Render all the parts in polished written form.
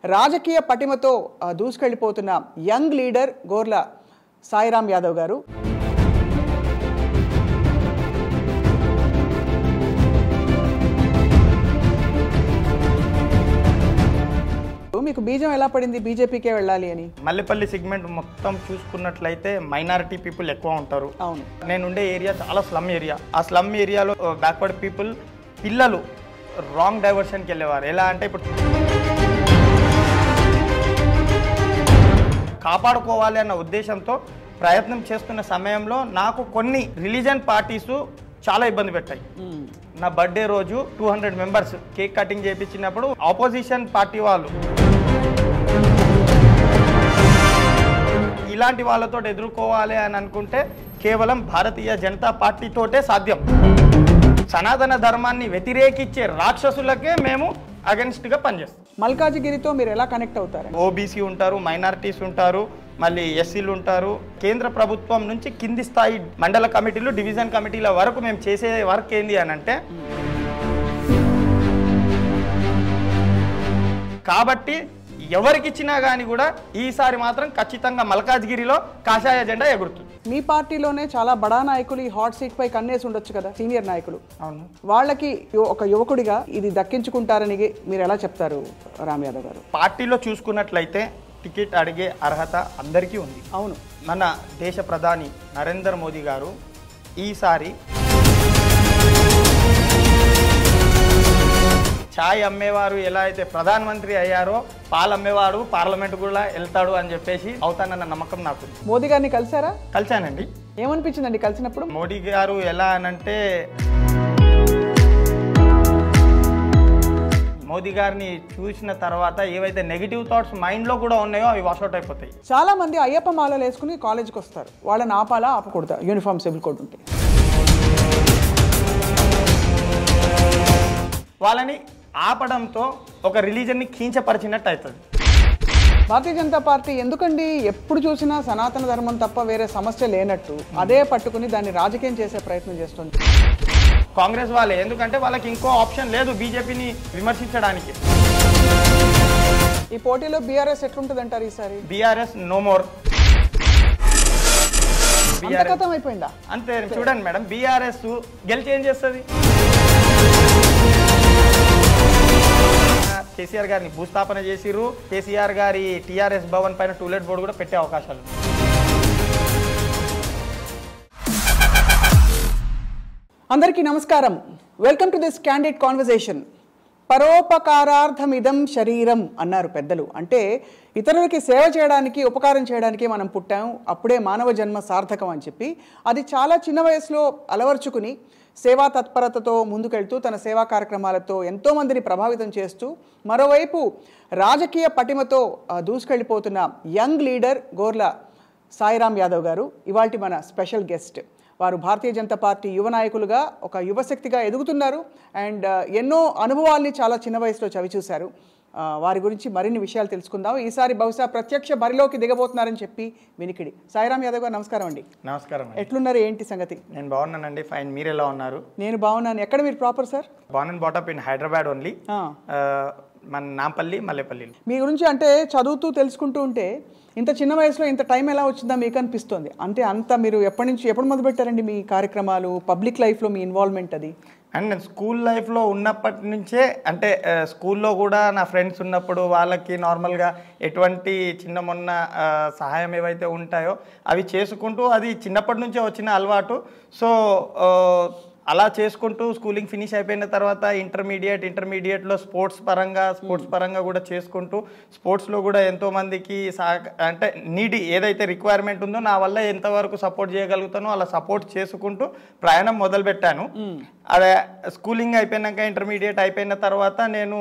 రాజకీయ పటిమతో దూసుకెళ్లిపోతున్న young leader గోర్ల Sairam Yadav గారు. మీకు బీజం ఎలా పడింది బీజేపీకే వెళ్ళాలి అని? మల్లెపల్లి సెగ్మెంట్ మొత్తం చూసుకున్నట్లయితే మైనారిటీ పీపుల్ ఎక్కువ ఉంటారు. అవును, నేను ఉండే ఏరియా చాలా స్లమ్ ఏరియా. ఆ స్లమ్ ఏరియాలో బ్యాక్వర్డ్ పీపుల్ పిల్లలు రాంగ్ డైవర్షన్కి వెళ్ళేవారు. ఎలా అంటే ఇప్పుడు కాపాడుకోవాలి అన్న ఉద్దేశంతో ప్రయత్నం చేస్తున్న సమయంలో నాకు కొన్ని రిలీజన్ పార్టీసు చాలా ఇబ్బంది పెట్టాయి. నా బర్త్డే రోజు 200 మెంబర్స్ కేక్ కటింగ్ చేయించినప్పుడు ఆపోజిషన్ పార్టీ వాళ్ళు ఇలాంటి వాళ్ళతో ఎదుర్కోవాలి అని అనుకుంటే కేవలం భారతీయ జనతా పార్టీతోటే సాధ్యం. సనాతన ధర్మాన్ని వ్యతిరేకించే రాక్షసులకే మేము అగెన్స్ట్గా పనిచేస్తాం. మల్కాజిగిరితో మీరు ఎలా కనెక్ట్ అవుతారు? ఓబీసీ ఉంటారు, మైనారిటీస్ ఉంటారు, మళ్ళీ ఎస్సీలు ఉంటారు. కేంద్ర ప్రభుత్వం నుంచి కింది స్థాయి మండల కమిటీలు, డివిజన్ కమిటీల వరకు మేము చేసే వర్క్ ఏంది అని అంటే, కాబట్టి ఎవరికి ఇచ్చినా కానీ కూడా ఈసారి మాత్రం ఖచ్చితంగా మల్కాజ్గిరిలో కాషాయ జెండా ఎగురుతుంది. మీ పార్టీలోనే చాలా బడా నాయకులు ఈ హాట్ సీట్ పై కన్నేసి ఉండొచ్చు కదా, సీనియర్ నాయకులు. అవును, వాళ్ళకి ఒక యువకుడిగా ఇది దక్కించుకుంటారని మీరు ఎలా చెప్తారు రామ్ యాదవ్ గారు? పార్టీలో చూసుకున్నట్లయితే టికెట్ అడిగే అర్హత అందరికీ ఉంది. అవును, మన దేశ ప్రధాని నరేంద్ర మోదీ గారు ఈసారి ఛాయ్ అమ్మేవారు ఎలా అయితే ప్రధానమంత్రి అయ్యారో, పాలు అమ్మేవాడు పార్లమెంట్ కూడా వెళ్తాడు అని చెప్పేసి అవుతానన్న నమ్మకం నాకు. మోదీ గారిని కలిసారా? కలిశానండి. ఏమనిపించిందండి కలిసినప్పుడు? మోడీ గారు ఎలా అనంటే, మోదీ గారిని చూసిన తర్వాత ఏవైతే నెగిటివ్ థాట్స్ మైండ్లో కూడా ఉన్నాయో అవి వాషౌట్ అయిపోతాయి. చాలా మంది అయ్యప్ప మాలలు వేసుకుని కాలేజ్కి వస్తారు. వాళ్ళని ఆపాలా ఆపకూడదా? యూనిఫామ్ సివిల్ కోడ్ ఉంటే వాళ్ళని ఆపడంతో ఒక రిలీజన్ని కించపరిచినట్టు అవుతుంది. భారతీయ జనతా పార్టీ ఎందుకండి ఎప్పుడు చూసినా సనాతన ధర్మం తప్ప వేరే సమస్య లేనట్టు అదే పట్టుకుని దాన్ని రాజకీయం చేసే ప్రయత్నం చేస్తుంది? కాంగ్రెస్ వాళ్ళే, ఎందుకంటే వాళ్ళకి ఇంకో ఆప్షన్ లేదు బీజేపీని విమర్శించడానికి. ఈ పోటీలో బీఆర్ఎస్ ఎట్లుంటుంది అంటారు ఈసారి? BRS no more. కథం అయిపోయిందా? అంతే. చూడండి మేడం, బీఆర్ఎస్ గెలిచి ఏం చేస్తుంది? కేసీఆర్ గారిని భూస్థాపన చేసిరు. కేసీఆర్ గారి టీఆర్ఎస్ భవన్ పైన టూలెట్ బోర్డు కూడా పెట్టే అవకాశాలు. అందరికీ నమస్కారం. Welcome to this candid conversation. పరోపకారార్థమిదం శరీరం అన్నారు పెద్దలు. అంటే ఇతరులకి సేవ చేయడానికి, ఉపకారం చేయడానికి మనం పుట్టాం, అప్పుడే మానవ జన్మ సార్థకం అని చెప్పి అది చాలా చిన్న వయసులో అలవర్చుకుని సేవా తత్పరతతో ముందుకెళ్తూ తన సేవా కార్యక్రమాలతో ఎంతోమందిని ప్రభావితం చేస్తూ మరోవైపు రాజకీయ పటిమతో దూసుకెళ్లిపోతున్న యంగ్ లీడర్ గోర్ల సాయిరామ్ యాదవ్ గారు ఇవాల్టి మన స్పెషల్ గెస్ట్. వారు భారతీయ జనతా పార్టీ యువ నాయకులుగా ఒక యువశక్తిగా ఎదుగుతున్నారు అండ్ ఎన్నో అనుభవాల్ని చాలా చిన్న వయసులో చవిచూశారు. వారి గురించి మరిన్ని విషయాలు తెలుసుకుందాం. ఈసారి బహుశా ప్రత్యక్ష బరిలోకి దిగబోతున్నారని చెప్పి వినికిడి. సాయిరామ్ యాదవ్ గారు నమస్కారం అండి. నమస్కారం. ఎట్లున్నారు, ఏంటి సంగతి? నేను బాగున్నానండి, ఫైన్. మీరు ఎలా ఉన్నారు? నేను బాగున్నాను. ఎక్కడ మీరు proper sir? Born and బాటప్ in Hyderabad only. మన నాంపల్లి, మల్లెపల్లి. మీ గురించి అంటే చదువుతూ తెలుసుకుంటూ ఉంటే ఇంత చిన్న వయసులో ఇంత టైం ఎలా వచ్చిందా మీకు అనిపిస్తుంది. అంటే అంత మీరు ఎప్పుడు మొదలు పెట్టారండి మీ కార్యక్రమాలు, పబ్లిక్ లైఫ్లో మీ ఇన్వాల్వ్మెంట్ అది? అండ్ నేను స్కూల్ లైఫ్లో ఉన్నప్పటి నుంచే, అంటే స్కూల్లో కూడా నా ఫ్రెండ్స్ ఉన్నప్పుడు వాళ్ళకి నార్మల్గా ఎటువంటి చిన్న మొన్న సహాయం ఏవైతే ఉంటాయో అవి చేసుకుంటూ, అది చిన్నప్పటి నుంచే వచ్చిన అలవాటు. సో అలా చేసుకుంటూ స్కూలింగ్ ఫినిష్ అయిపోయిన తర్వాత ఇంటర్మీడియట్లో స్పోర్ట్స్ పరంగా కూడా చేసుకుంటూ, స్పోర్ట్స్లో కూడా ఎంతోమందికి అంటే ఏదైతే రిక్వైర్మెంట్ ఉందో నా వల్ల ఎంతవరకు సపోర్ట్ చేయగలుగుతానో అలా సపోర్ట్ చేసుకుంటూ ప్రయాణం మొదలుపెట్టాను. అదే స్కూలింగ్ అయిపోయినాక, ఇంటర్మీడియట్ అయిపోయిన తర్వాత నేను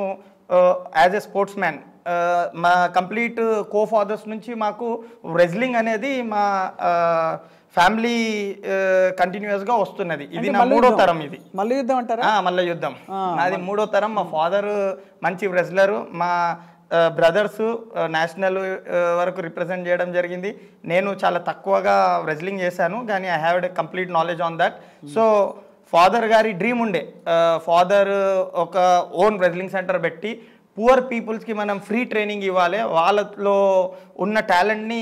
యాజ్ ఎ స్పోర్ట్స్ మ్యాన్ మా కంప్లీట్ కో-ఫాదర్స్ నుంచి మాకు రెజ్లింగ్ అనేది మా ఫ్యామిలీ కంటిన్యూస్ గా వస్తున్నది. ఇది నా మూడో తరం. ఇది మల్ల యుద్ధం అంటారా? మల్ల యుద్ధం నాది మూడో తరం. మా ఫాదర్ మంచి రెజ్లరు, మా బ్రదర్స్ నేషనల్ వరకు రిప్రజెంట్ చేయడం జరిగింది. నేను చాలా తక్కువగా రెజ్లింగ్ చేశాను, కానీ I have a complete knowledge on that. So father గారి డ్రీమ్ ఉండే, ఫాదర్ ఒక ఓన్ రెజ్లింగ్ సెంటర్ పెట్టి పూర్ పీపుల్స్కి మనం ఫ్రీ ట్రైనింగ్ ఇవ్వాలి, వాళ్ళలో ఉన్న టాలెంట్ని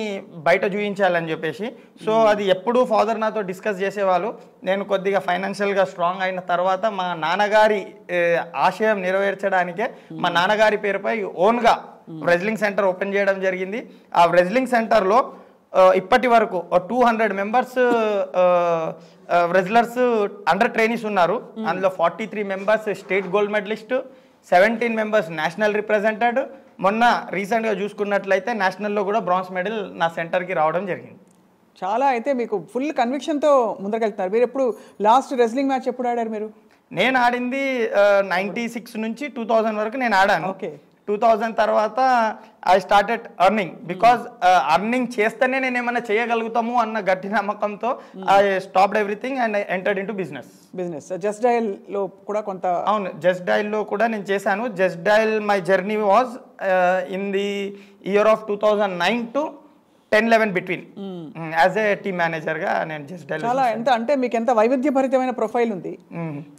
బయట చూపించాలని చెప్పేసి. సో అది ఎప్పుడూ ఫాదర్ నాతో డిస్కస్ చేసేవాళ్ళు. నేను కొద్దిగా ఫైనాన్షియల్గా స్ట్రాంగ్ అయిన తర్వాత మా నాన్నగారి ఆశయం నెరవేర్చడానికే మా నాన్నగారి పేరుపై ఓన్గా రెజ్లింగ్ సెంటర్ ఓపెన్ చేయడం జరిగింది. ఆ రెజ్లింగ్ సెంటర్లో ఇప్పటి వరకు 200 మెంబర్స్ రెజ్లర్స్ అండర్ ట్రైనీస్ ఉన్నారు. అందులో 43 members state gold medallist, 17 members national represented. మొన్న రీసెంట్గా చూసుకున్నట్లయితే నేషనల్లో కూడా బ్రాంజ్ మెడల్ నా సెంటర్కి రావడం జరిగింది. చాలా అయితే మీకు ఫుల్ కన్విక్షన్తో ముందరకెళ్తున్నారు. మీరు ఎప్పుడు లాస్ట్ రెజ్లింగ్ మ్యాచ్ ఎప్పుడు ఆడారు మీరు? నేను ఆడింది 96 నుంచి 2000 వరకు నేను ఆడాను. ఓకే. 2000 తర్వాత I started earning. Because earning చేస్తేనే నేను ఏమైనా చేయగలుగుతాము అన్న గట్టి నమ్మకంతో I stopped everything and entered into business. Just డయల్లో కూడా కొంత, అవును, జస్ట్ డయల్లో కూడా నేను చేశాను. Just Dial my journey was in the year of 2009 to 10-11 between as a team మేనేజర్గా నేను జస్ట్ డయల్. చాలా ఎంత అంటే మీకు ఎంత వైవిధ్యభరితమైన ప్రొఫైల్ ఉంది.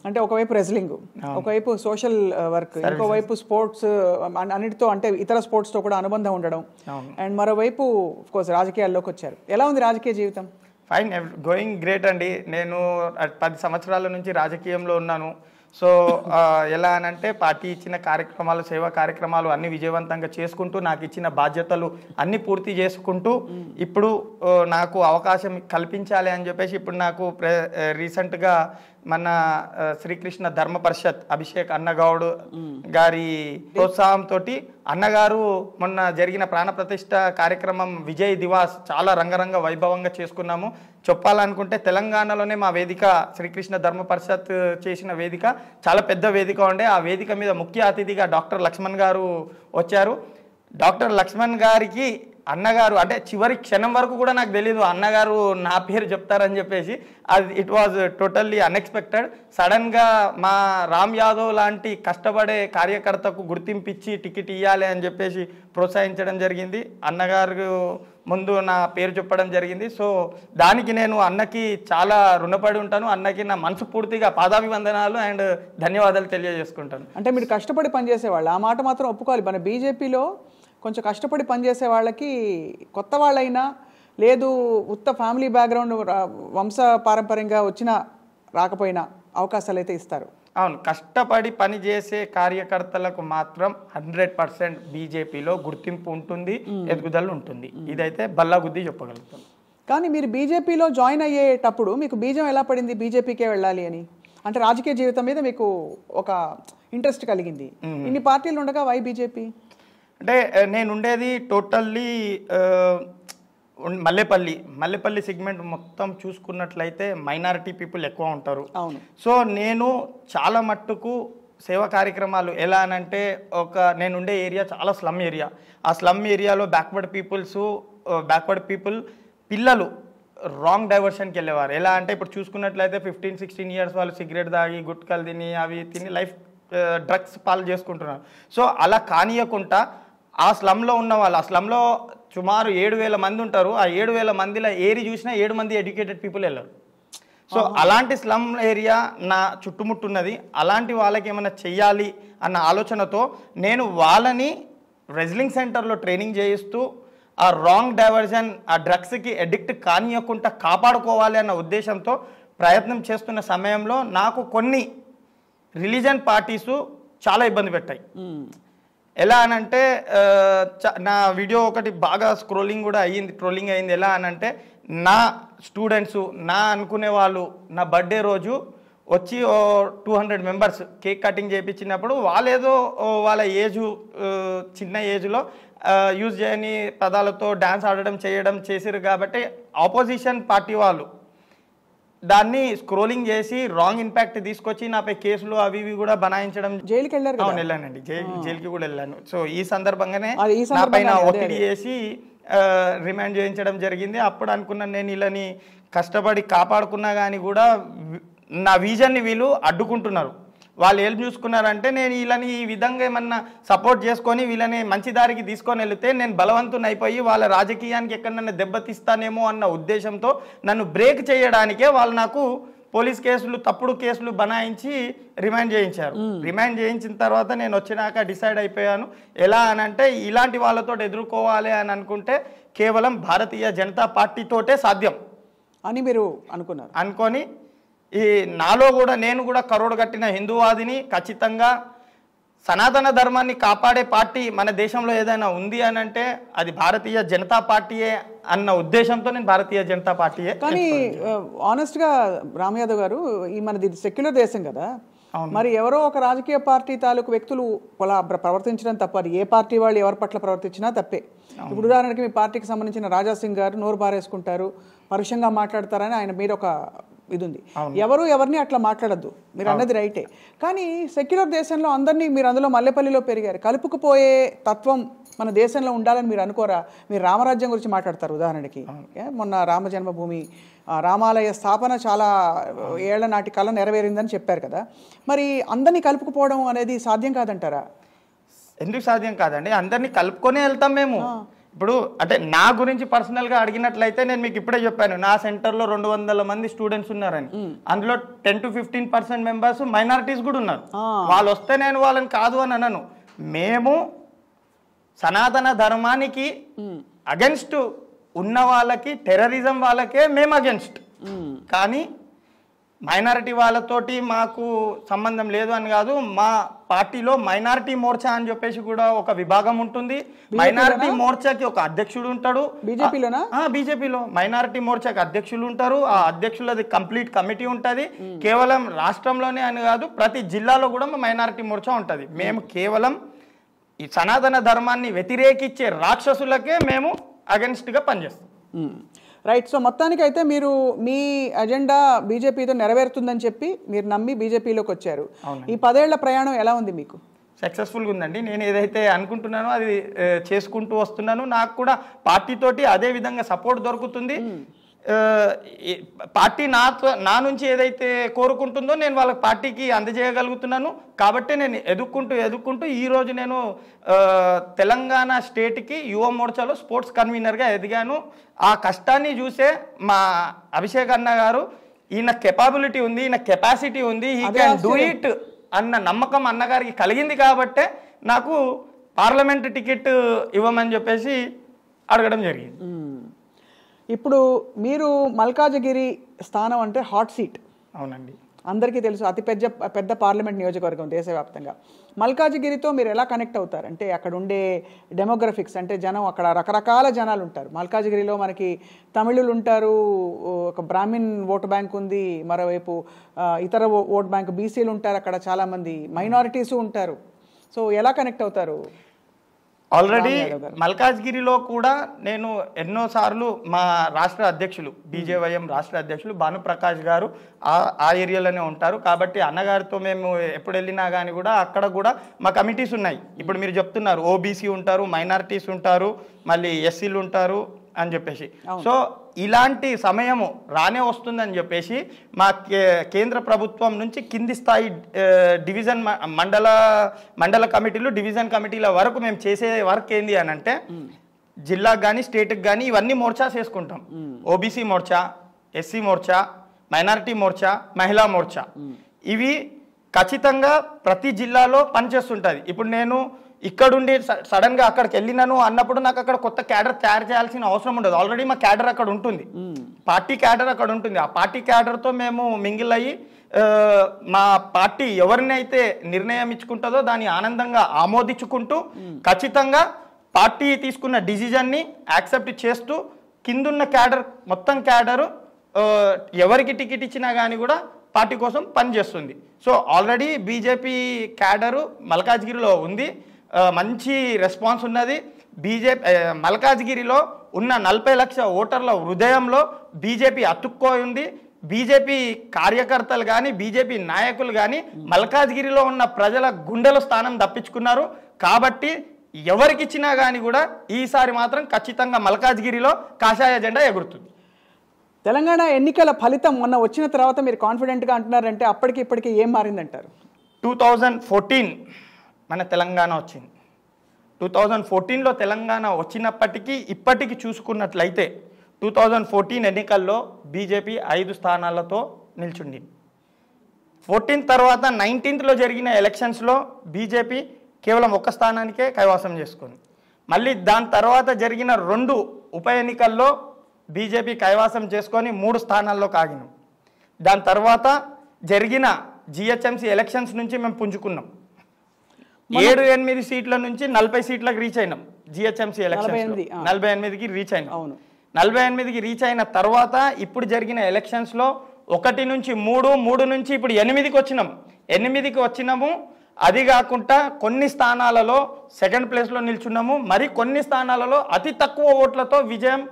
అంటే ఒకవైపు రెజ్లింగ్, ఒకవైపు సోషల్ వర్క్, ఇంకోవైపు స్పోర్ట్స్ అన్నిటితో అంటే ఇతర స్పోర్ట్స్తో కూడా అనుబంధం ఉండడం, అండ్ మరోవైపు ఆఫ్ కోర్స్ రాజకీయాల్లోకి వచ్చారు. ఎలా ఉంది రాజకీయ జీవితం? ఫైన్, గోయింగ్ గ్రేట్ అండి. నేను 10 సంవత్సరాల నుంచి రాజకీయంలో ఉన్నాను. సో ఎలా అనంటే పార్టీ ఇచ్చిన కార్యక్రమాలు, సేవా కార్యక్రమాలు అన్ని విజయవంతంగా చేసుకుంటూ నాకు ఇచ్చిన బాధ్యతలు అన్ని పూర్తి చేసుకుంటూ ఇప్పుడు నాకు అవకాశం కల్పించాలి అని చెప్పేసి ఇప్పుడు నాకు రీసెంట్గా మన శ్రీకృష్ణ ధర్మ పరిషత్ అభిషేక్ అన్నగౌడ్ గారి ప్రోత్సాహంతో అన్నగారు మొన్న జరిగిన ప్రాణప్రతిష్ఠ కార్యక్రమం విజయ్ దివాస్ చాలా రంగరంగ వైభవంగా చేసుకున్నాము. చెప్పాలనుకుంటే తెలంగాణలోనే మా వేదిక శ్రీకృష్ణ ధర్మ పరిషత్ చేసిన వేదిక చాలా పెద్ద వేదిక ఉండే. ఆ వేదిక మీద ముఖ్య అతిథిగా డాక్టర్ లక్ష్మణ్ గారు వచ్చారు. డాక్టర్ లక్ష్మణ్ గారికి అన్నగారు అంటే చివరి క్షణం వరకు కూడా నాకు తెలీదు అన్నగారు నా పేరు చెప్తారని చెప్పేసి. అది ఇట్ వాజ్ టోటల్లీ అన్ఎక్స్పెక్టెడ్. సడన్గా మా రామ్ యాదవ్ లాంటి కష్టపడే కార్యకర్తకు గుర్తింపిచ్చి టికెట్ ఇవ్వాలి అని చెప్పేసి ప్రోత్సహించడం జరిగింది. అన్నగారు ముందు నా పేరు చెప్పడం జరిగింది. సో దానికి నేను అన్నకి చాలా రుణపడి ఉంటాను. అన్నకి నా మనసు పూర్తిగా పాదాభివందనాలు అండ్ ధన్యవాదాలు తెలియజేసుకుంటాను. అంటే మీరు కష్టపడి పనిచేసేవాళ్ళు, ఆ మాట మాత్రం ఒప్పుకోవాలి. మన బీజేపీలో కొంచెం కష్టపడి పనిచేసే వాళ్ళకి కొత్త వాళ్ళైనా లేదు ఉత్త ఫ్యామిలీ బ్యాక్గ్రౌండ్ వంశ పారంపర్యంగా వచ్చినా రాకపోయినా అవకాశాలు అయితే ఇస్తారు. అవును, కష్టపడి పనిచేసే కార్యకర్తలకు మాత్రం 100% బీజేపీలో గుర్తింపు ఉంటుంది, ఎదుగుదల ఉంటుంది. ఇదైతే బల్లాగుద్ది చెప్పగలుగుతాం. కానీ మీరు బీజేపీలో జాయిన్ అయ్యేటప్పుడు మీకు బీజం ఎలా పడింది బీజేపీకే వెళ్ళాలి అని? అంటే రాజకీయ జీవితం మీద మీకు ఒక ఇంట్రెస్ట్ కలిగింది. ఇన్ని పార్టీలు ఉండగా వై బీజేపీ? అంటే నేను ఉండేది టోటల్లీ మల్లెపల్లి సెగ్మెంట్ మొత్తం చూసుకున్నట్లయితే మైనారిటీ పీపుల్ ఎక్కువ ఉంటారు. అవును. సో నేను చాలా మట్టుకు సేవా కార్యక్రమాలు ఎలా అనంటే నేను ఉండే ఏరియా చాలా స్లమ్ ఏరియా. ఆ స్లమ్ ఏరియాలో బ్యాక్వర్డ్ పీపుల్ పిల్లలు రాంగ్ డైవర్షన్కి వెళ్ళేవారు. ఎలా అంటే ఇప్పుడు చూసుకున్నట్లయితే 15-16 ఇయర్స్ వాళ్ళు సిగరెట్ తాగి గుట్కలు తిని అవి తిని లైఫ్ డ్రగ్స్ పాలు చేసుకుంటున్నారు. సో అలా కానియకుండా ఆ స్లమ్లో ఉన్న వాళ్ళు, ఆ స్లమ్లో సుమారు 7,000 మంది ఉంటారు. ఆ 7,000 మందిలో ఏరి చూసినా 7 మంది ఎడ్యుకేటెడ్ పీపుల్ వెళ్ళరు. సో అలాంటి స్లమ్ ఏరియా నా చుట్టుముట్టున్నది. అలాంటి వాళ్ళకి ఏమైనా చెయ్యాలి అన్న ఆలోచనతో నేను వాళ్ళని రెజ్లింగ్ సెంటర్లో ట్రైనింగ్ చేయిస్తూ ఆ రాంగ్ డైవర్జన్, ఆ డ్రగ్స్కి అడిక్ట్ కానియకుండా కాపాడుకోవాలి అన్న ఉద్దేశంతో ప్రయత్నం చేస్తున్న సమయంలో నాకు కొన్ని రిలీజన్ పార్టీసు చాలా ఇబ్బంది పెట్టాయి. ఎలా అనంటే నా వీడియో ఒకటి బాగా ట్రోలింగ్ అయ్యింది. ఎలా అనంటే నా స్టూడెంట్స్ నా అనుకునే వాళ్ళు నా బర్త్డే రోజు వచ్చి 200 మెంబర్స్ కేక్ కటింగ్ చేయించినప్పుడు వాళ్ళేదో వాళ్ళ చిన్న ఏజ్లో యూజ్ చేయని పదాలతో డ్యాన్స్ ఆడడం చేసారు. కాబట్టి ఆపోజిషన్ పార్టీ వాళ్ళు దాన్ని స్క్రోలింగ్ చేసి రాంగ్ ఇంపాక్ట్ తీసుకొచ్చి నాపై కేసులు అవి ఇవి కూడా బనాయించడం. జైలుకి వెళ్ళారు? వెళ్ళానండి, జైలుకి కూడా వెళ్ళాను. సో ఈ సందర్భంగానే నా పైన ఒత్తిడి చేసి రిమాండ్ చేయించడం జరిగింది. అప్పుడు అనుకున్నాను నేను వీళ్ళని కష్టపడి కాపాడుకున్నా కానీ కూడా నా విజన్ని వీళ్ళు అడ్డుకుంటున్నారు. వాళ్ళు ఏం చూసుకున్నారంటే నేను వీళ్ళని ఈ విధంగా ఏమన్నా సపోర్ట్ చేసుకొని వీళ్ళని మంచి దారికి తీసుకొని వెళితే నేను బలవంతుని అయిపోయి వాళ్ళ రాజకీయానికి ఎక్కడన్నా దెబ్బతీస్తానేమో అన్న ఉద్దేశంతో నన్ను బ్రేక్ చేయడానికే వాళ్ళు నాకు పోలీస్ కేసులు తప్పుడు కేసులు బనాయించి రిమాండ్ చేయించారు. రిమాండ్ చేయించిన తర్వాత నేను వచ్చినాక డిసైడ్ అయిపోయాను ఎలా అని అంటే ఇలాంటి వాళ్ళతో ఎదుర్కోవాలి అని అనుకుంటే కేవలం భారతీయ జనతా పార్టీతోటే సాధ్యం అని మీరు అనుకున్నారు. అనుకొని ఈ నాలో కూడా నేను కూడా కరోడు కట్టిన హిందూవాదిని, ఖచ్చితంగా సనాతన ధర్మాన్ని కాపాడే పార్టీ మన దేశంలో ఏదైనా ఉంది అని అంటే అది భారతీయ జనతా పార్టీయే అన్న ఉద్దేశంతో నేను భారతీయ జనతా పార్టీయే. కానీ ఆనెస్ట్గా రామ్ యాదవ్ గారు, ఈ మనది సెక్యులర్ దేశం కదా, మరి ఎవరో ఒక రాజకీయ పార్టీ తాలూకు వ్యక్తులు అలా ప్రవర్తించడం తప్ప, అది ఏ పార్టీ వాళ్ళు ఎవరి పట్ల ప్రవర్తించినా తప్పే. ఇప్పుడు ఉదాహరణకి మీ పార్టీకి సంబంధించిన రాజాసింగ్ గారు నోరు బారేసుకుంటారు, పరుషంగా మాట్లాడతారని ఆయన మీద ఒక ఇది ఉంది. ఎవరు ఎవరిని అట్లా మాట్లాడద్దు, మీరు అన్నది రైటే. కానీ సెక్యులర్ దేశంలో అందరినీ, మీరు అందులో మల్లెపల్లిలో పెరిగారు, కలుపుకుపోయే తత్వం మన దేశంలో ఉండాలని మీరు అనుకోరా? మీరు రామరాజ్యం గురించి మాట్లాడతారు ఉదాహరణకి, మొన్న రామ జన్మభూమి రామాలయ స్థాపన చాలా ఏళ్ల నాటి కళ నెరవేరిందని చెప్పారు కదా, మరి అందరినీ కలుపుకుపోవడం అనేది సాధ్యం కాదంటారా? ఎందుకు సాధ్యం కాదండి, అందరినీ కలుపుకొనే వెళ్తాం మేము. ఇప్పుడు అంటే నా గురించి పర్సనల్గా అడిగినట్లయితే నేను మీకు ఇప్పుడే చెప్పాను, నా సెంటర్లో 200 మంది స్టూడెంట్స్ ఉన్నారని. అందులో 10 to 15% మెంబర్స్ మైనారిటీస్ కూడా ఉన్నారు. వాళ్ళు వస్తే నేను వాళ్ళని కాదు అని అనను. మేము సనాతన ధర్మానికి అగెన్స్ట్ ఉన్న వాళ్ళకి, టెర్రరిజం వాళ్ళకే మేము అగెన్స్ట్. కానీ మైనారిటీ వాళ్ళతోటి మాకు సంబంధం లేదు అని కాదు. మా పార్టీలో మైనారిటీ మోర్చా అని చెప్పేసి కూడా ఒక విభాగం ఉంటుంది. మైనారిటీ మోర్చాకి ఒక అధ్యక్షుడు ఉంటాడు. బీజేపీలో మైనారిటీ మోర్చాకి అధ్యక్షులు ఉంటారు. ఆ అధ్యక్షులది కంప్లీట్ కమిటీ ఉంటుంది. కేవలం రాష్ట్రంలోనే అని కాదు, ప్రతి జిల్లాలో కూడా మైనారిటీ మోర్చా ఉంటుంది. మేము కేవలం ఈ సనాతన ధర్మాన్ని వ్యతిరేకించే రాక్షసులకే మేము అగెన్స్ట్గా పనిచేస్తాం. రైట్. సో మొత్తానికి అయితే మీరు మీ అజెండా బీజేపీతో నెరవేరుతుందని చెప్పి మీరు నమ్మి బీజేపీలోకి వచ్చారు. ఈ 10 ఏళ్ల ప్రయాణం ఎలా ఉంది మీకు? సక్సెస్ఫుల్గా ఉందండి. నేను ఏదైతే అనుకుంటున్నానో అది చేసుకుంటూ వస్తున్నాను. నాకు కూడా పార్టీతోటి అదే విధంగా సపోర్ట్ దొరుకుతుంది. పార్టీ నా నుంచి ఏదైతే కోరుకుంటుందో నేను వాళ్ళ పార్టీకి అందజేయగలుగుతున్నాను. కాబట్టి నేను ఎదుక్కుంటూ ఈరోజు నేను తెలంగాణ స్టేట్కి యువ మోర్చాలో స్పోర్ట్స్ కన్వీనర్గా ఎదిగాను. ఆ కష్టాన్ని చూసే మా అభిషేక్ అన్న గారు, ఈయన కెపాబిలిటీ ఉంది, ఈయన కెపాసిటీ ఉంది, హీ క్యాన్ డూ ఇట్ అన్న నమ్మకం అన్నగారికి కలిగింది. కాబట్టే నాకు పార్లమెంట్ టికెట్ ఇవ్వమని చెప్పేసి అడగడం జరిగింది. ఇప్పుడు మీరు మల్కాజిగిరి స్థానం అంటే హాట్ సీట్. అవునండి, అందరికీ తెలుసు, అతి పెద్ద పార్లమెంట్ నియోజకవర్గం దేశవ్యాప్తంగా. మల్కాజిగిరితో మీరు ఎలా కనెక్ట్ అవుతారు? అంటే అక్కడ ఉండే డెమోగ్రఫిక్స్, అంటే జనం, అక్కడ రకరకాల జనాలు ఉంటారు. మల్కాజిగిరిలో మనకి తమిళులు ఉంటారు, ఒక బ్రాహ్మిన్ ఓటు బ్యాంక్ ఉంది, మరోవైపు ఇతర ఓటు బ్యాంక్ బీసీలు ఉంటారు, అక్కడ చాలామంది మైనారిటీసు ఉంటారు. సో ఎలా కనెక్ట్ అవుతారు? ఆల్రెడీ మల్కాజ్గిరిలో కూడా నేను ఎన్నోసార్లు మా రాష్ట్ర అధ్యక్షులు, బీజేవైఎం రాష్ట్ర అధ్యక్షులు భానుప్రకాష్ గారు ఆ ఏరియాలోనే ఉంటారు. కాబట్టి అన్నగారితో మేము ఎప్పుడు వెళ్ళినా కానీ కూడా అక్కడ కూడా మా కమిటీస్ ఉన్నాయి. ఇప్పుడు మీరు చెప్తున్నారు ఓబీసీ ఉంటారు, మైనారిటీస్ ఉంటారు, మళ్ళీ ఎస్సీలు ఉంటారు అని చెప్పేసి. సో ఇలాంటి సమయము రానే వస్తుందని చెప్పేసి మా కేంద్ర ప్రభుత్వం నుంచి కింది స్థాయి డివిజన్ మండల కమిటీలు, డివిజన్ కమిటీల వరకు మేము చేసే వర్క్ ఏంది అని అంటే, జిల్లాకు కానీ స్టేట్కి కానీ ఇవన్నీ మోర్చాస్ వేసుకుంటాం. OBC Morcha, SC Morcha, minority Morcha, మహిళా మోర్చా, ఇవి ఖచ్చితంగా ప్రతి జిల్లాలో పనిచేస్తుంటుంది. ఇప్పుడు నేను ఇక్కడుండి సడన్గా అక్కడికి వెళ్ళినాను అన్నప్పుడు నాకు అక్కడ కొత్త క్యాడర్ తయారు చేయాల్సిన అవసరం ఉండదు. ఆల్రెడీ మా క్యాడర్ అక్కడ ఉంటుంది, పార్టీ క్యాడర్ అక్కడ ఉంటుంది. ఆ పార్టీ క్యాడర్తో మేము మింగిల్ అయ్యి మా పార్టీ ఎవరినైతే నిర్ణయం ఇచ్చుకుంటుందో దాన్ని ఆనందంగా ఆమోదించుకుంటూ ఖచ్చితంగా పార్టీ తీసుకున్న డిసిజన్ని యాక్సెప్ట్ చేస్తూ కిందున్న క్యాడర్, మొత్తం క్యాడరు ఎవరికి టికెట్ ఇచ్చినా కానీ కూడా పార్టీ కోసం పనిచేస్తుంది. సో ఆల్రెడీ బీజేపీ క్యాడరు మల్కాజ్గిరిలో ఉంది, మంచి రెస్పాన్స్ ఉన్నది. మల్కాజ్గిరిలో ఉన్న 40 లక్షల ఓటర్ల హృదయంలో బీజేపీ అతుక్కోయి ఉంది. బీజేపీ కార్యకర్తలు కానీ బీజేపీ నాయకులు కానీ మల్కాజ్గిరిలో ఉన్న ప్రజల గుండెల స్థానం దప్పించుకున్నారు. కాబట్టి ఎవరికి ఇచ్చినా కానీ కూడా ఈసారి మాత్రం ఖచ్చితంగా మల్కాజ్గిరిలో కాషాయ జెండా ఎగురుతుంది. తెలంగాణ ఎన్నికల ఫలితం మొన్న వచ్చిన తర్వాత మీరు కాన్ఫిడెంట్గా అంటున్నారంటే అప్పటికి ఇప్పటికీ ఏం మారిందంటారు? 2014 మన తెలంగాణ వచ్చింది. 2014లో తెలంగాణ వచ్చినప్పటికీ ఇప్పటికి చూసుకున్నట్లయితే 2014 ఎన్నికల్లో బీజేపీ 5 స్థానాలతో నిల్చుండి. 14 తర్వాత 19లో జరిగిన ఎలక్షన్స్లో బీజేపీ కేవలం ఒక్క స్థానానికే కైవసం చేసుకుంది. మళ్ళీ దాని తర్వాత జరిగిన 2 ఉప ఎన్నికల్లో బీజేపీ కైవసం చేసుకొని 3 స్థానాల్లో కాగినాం. దాని తర్వాత జరిగిన జిహెచ్ఎంసీ ఎలక్షన్స్ నుంచి మేము పుంజుకున్నాం. 7-8 సీట్ల నుంచి 40 సీట్లకు రీచ్ అయినాం. జిహెచ్ఎంసీ ఎలక్షన్స్ 48కి రీచ్ అయినాం. 48కి రీచ్ అయిన తర్వాత ఇప్పుడు జరిగిన ఎలక్షన్స్లో 1 నుంచి 3, 3 నుంచి ఇప్పుడు 8కి వచ్చినాం. 8కి వచ్చినాము. అది కాకుండా కొన్ని స్థానాలలో సెకండ్ ప్లేస్లో నిల్చున్నాము. మరి కొన్ని స్థానాలలో అతి తక్కువ ఓట్లతో విజయం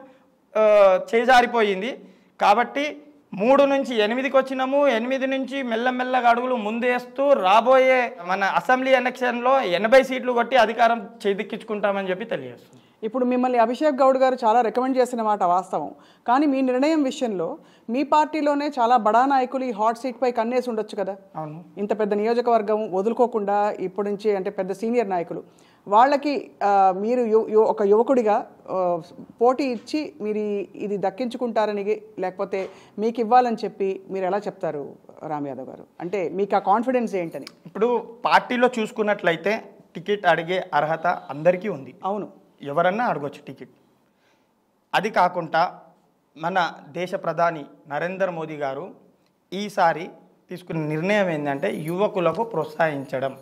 చేజారిపోయింది. కాబట్టి 3 నుంచి 8కి వచ్చినాము. 8 నుంచి మెల్లమెల్లగా అడుగులు ముందేస్తూ రాబోయే మన అసెంబ్లీ ఎలక్షన్లో 80 సీట్లు కొట్టి అధికారం చేదిక్కించుకుంటామని చెప్పి తెలియజేస్తుంది. ఇప్పుడు మిమ్మల్ని అభిషేక్ గౌడ్ గారు చాలా రికమెండ్ చేసిన మాట వాస్తవం. కానీ మీ నిర్ణయం విషయంలో మీ పార్టీలోనే చాలా బడా నాయకులు ఈ హాట్ సీట్పై కన్నేసి ఉండొచ్చు కదా. అవును. ఇంత పెద్ద నియోజకవర్గం వదులుకోకుండా ఇప్పటి నుంచి అంటే పెద్ద సీనియర్ నాయకులు వాళ్ళకి మీరు ఒక యువకుడిగా పోటీ ఇచ్చి మీరు ఇది దక్కించుకుంటారని లేకపోతే మీకు ఇవ్వాలని చెప్పి మీరు ఎలా చెప్తారు రామ్ యాదవ్ గారు? అంటే మీకు ఆ కాన్ఫిడెన్స్ ఏంటని? ఇప్పుడు పార్టీలో చూసుకున్నట్లయితే టికెట్ అడిగే అర్హత అందరికీ ఉంది. అవును, ఎవరన్నా అడగొచ్చు టికెట్. అది కాకుండా మన దేశ ప్రధాని నరేంద్ర మోదీ గారు ఈసారి తీసుకున్న నిర్ణయం ఏంటంటే యువకులకు ప్రోత్సహించడం.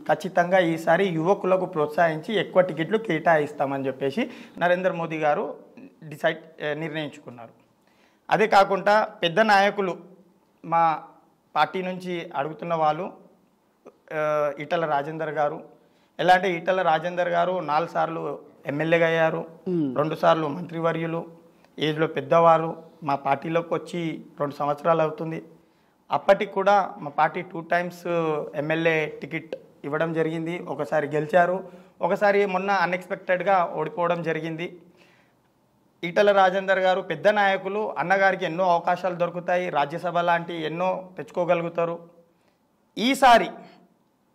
ఖచ్చితంగా ఈసారి యువకులకు ప్రోత్సహించి ఎక్కువ టికెట్లు కేటాయిస్తామని చెప్పేసి నరేంద్ర మోదీ గారు నిర్ణయించుకున్నారు. అదే కాకుండా పెద్ద నాయకులు మా పార్టీ నుంచి అడుగుతున్న వాళ్ళు ఈటల రాజేందర్ గారు. ఎలా అంటే ఈటల రాజేందర్ గారు 4 సార్లు ఎమ్మెల్యేగా అయ్యారు, 2 సార్లు మంత్రివర్యులు, ఏజ్లో పెద్దవారు. మా పార్టీలోకి వచ్చి 2 సంవత్సరాలు అవుతుంది. అప్పటికి కూడా మా పార్టీ 2 టైమ్స్ ఎమ్మెల్యే టికెట్ ఇవ్వడం జరిగింది. ఒకసారి గెలిచారు, ఒకసారి మొన్న అన్ఎక్స్పెక్టెడ్గా ఓడిపోవడం జరిగింది. ఈటల రాజేందర్ గారు పెద్ద నాయకులు, అన్నగారికి ఎన్నో అవకాశాలు దొరుకుతాయి, రాజ్యసభ లాంటి ఎన్నో తెచ్చుకోగలుగుతారు. ఈసారి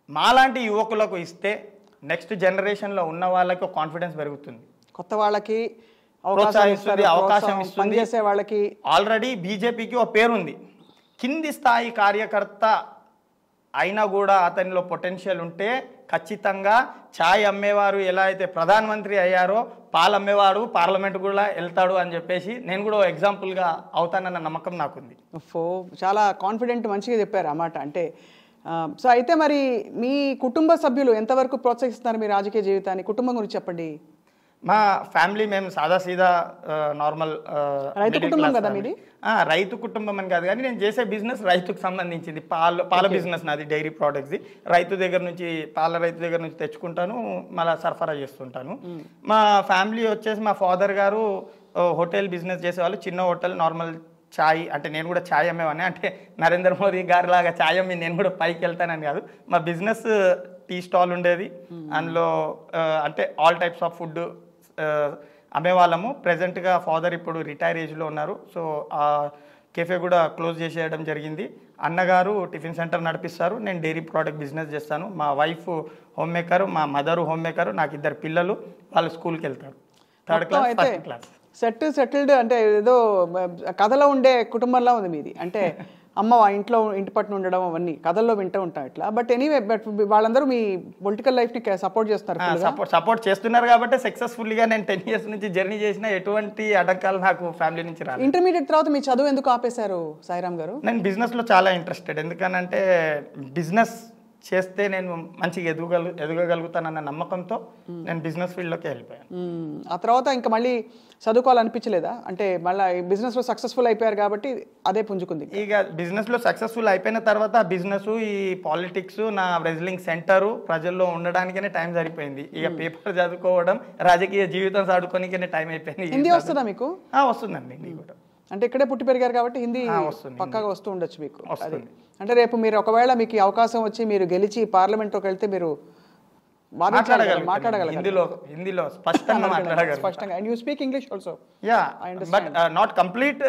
మాలాంటి యువకులకు ఇస్తే నెక్స్ట్ జనరేషన్లో ఉన్న వాళ్ళకి కాన్ఫిడెన్స్ పెరుగుతుంది, కొత్త వాళ్ళకి ప్రోత్సహిస్తుంది, అవకాశం ఇస్తుంది. పనిచేసే వాళ్ళకి ఆల్రెడీ బీజేపీకి ఒక పేరుంది. కింది స్థాయి కార్యకర్త అయినా కూడా అతనిలో పొటెన్షియల్ ఉంటే ఖచ్చితంగా ఛాయ్ అమ్మేవారు ఎలా అయితే ప్రధానమంత్రి అయ్యారో పాలు అమ్మేవాడు పార్లమెంట్ కూడా వెళ్తాడు అని చెప్పేసి నేను కూడా ఎగ్జాంపుల్గా అవుతానన్న నమ్మకం నాకుంది. చాలా కాన్ఫిడెంట్, మంచిగా చెప్పారు అన్నమాట. అంటే సో అయితే మరి మీ కుటుంబ సభ్యులు ఎంతవరకు ప్రోత్సహిస్తున్నారు మీ రాజకీయ జీవితాన్ని? కుటుంబం గురించి చెప్పండి. మా ఫ్యామిలీ మేము సాదాసీదా నార్మల్ రైతు కుటుంబం కదా మీది? రైతు కుటుంబం అని కాదు, కానీ నేను చేసే బిజినెస్ రైతుకు సంబంధించింది. పాల బిజినెస్ నాది, డైరీ ప్రోడక్ట్స్ది. రైతు దగ్గర నుంచి రైతు దగ్గర నుంచి తెచ్చుకుంటాను, మళ్ళీ సరఫరా చేస్తుంటాను. మా ఫ్యామిలీ వచ్చేసి మా ఫాదర్ గారు హోటల్ బిజినెస్ చేసేవాళ్ళు, చిన్న హోటల్, నార్మల్ ఛాయ్. అంటే నేను కూడా ఛాయ్ అమ్మేవాడిని. అంటే నరేంద్ర మోదీ గారి లాగా ఛాయ్ అమ్మి నేను కూడా పైకి వెళ్తానని కాదు. మా బిజినెస్ టీ స్టాల్ ఉండేది, అందులో అంటే ఆల్ టైప్స్ ఆఫ్ ఫుడ్ అమ్మేవాళ్ళము. ప్రజెంట్గా ఫాదర్ ఇప్పుడు రిటైర్ ఏజ్లో ఉన్నారు, సో ఆ కెఫే కూడా క్లోజ్ చేసేయడం జరిగింది. అన్నగారు టిఫిన్ సెంటర్ నడిపిస్తారు, నేను డైరీ ప్రోడక్ట్ బిజినెస్ చేస్తాను. మా వైఫ్ హోమ్ మేకర్, మా మదరు హోమ్ మేకర్, నాకు 2 పిల్లలు, వాళ్ళు స్కూల్కి వెళ్తారు, 3rd class, 1st class. Settled అంటే ఏదో కథలో ఉండే కుటుంబంలా ఉంది మీది. అంటే అమ్మ ఇంటి పట్టున ఉండడం అవన్నీ కథల్లో వింటూ ఉంటాం ఇట్లా. బట్ ఎనీవే, బట్ వాళ్ళందరూ మీ పొలిటికల్ లైఫ్ని సపోర్ట్ చేస్తున్నారు, సపోర్ట్ చేస్తున్నారు కాబట్టి సక్సెస్ఫుల్గా నేను 10 years నుంచి జర్నీ చేసిన ఎటువంటి అడ్డంకాలు నాకు ఫ్యామిలీ నుంచి రాలేదు. ఇంటర్మీడియట్ తర్వాత మీ చదువు ఎందుకు ఆపేశారు సాయిరామ్ గారు? నేను బిజినెస్లో చాలా ఇంట్రెస్టెడ్. ఎందుకనంటే బిజినెస్ చేస్తే నేను మంచిగా ఎదగగలుగుతానన్న నమ్మకంతో నేను బిజినెస్ ఫీల్డ్లోకి వెళ్ళిపోయాను. ఆ తర్వాత ఇంకా మళ్ళీ చదువుకోవాలనిపించలేదా? అంటే మళ్ళీ బిజినెస్లో సక్సెస్ఫుల్ అయిపోయారు కాబట్టి అదే పుంజుకుంది. ఇక బిజినెస్లో సక్సెస్ఫుల్ అయిపోయిన తర్వాత బిజినెస్, ఈ పాలిటిక్స్, నా రెజ్లింగ్ సెంటరు ప్రజల్లో ఉండడానికనే టైం సరిపోయింది. ఇక పేపర్ చదువుకోవడం, రాజకీయ జీవితం చదువుకోనికనే టైం అయిపోయింది. హిందీ వస్తుందా మీకు? వస్తుందండి. హిందీ కూడా అంటే ఇక్కడే పుట్టి పెరిగారు కాబట్టి హిందీ పక్కాగా వస్తూ ఉండొచ్చు మీకు. అంటే రేపు మీరు ఒకవేళ మీకు అవకాశం వచ్చి మీరు గెలిచి పార్లమెంట్లోకి వెళ్తే మీరు మాట్లాడగలరు హిందీలో స్పష్టంగా స్పష్టంగా. And you speak English also? Yeah, but not complete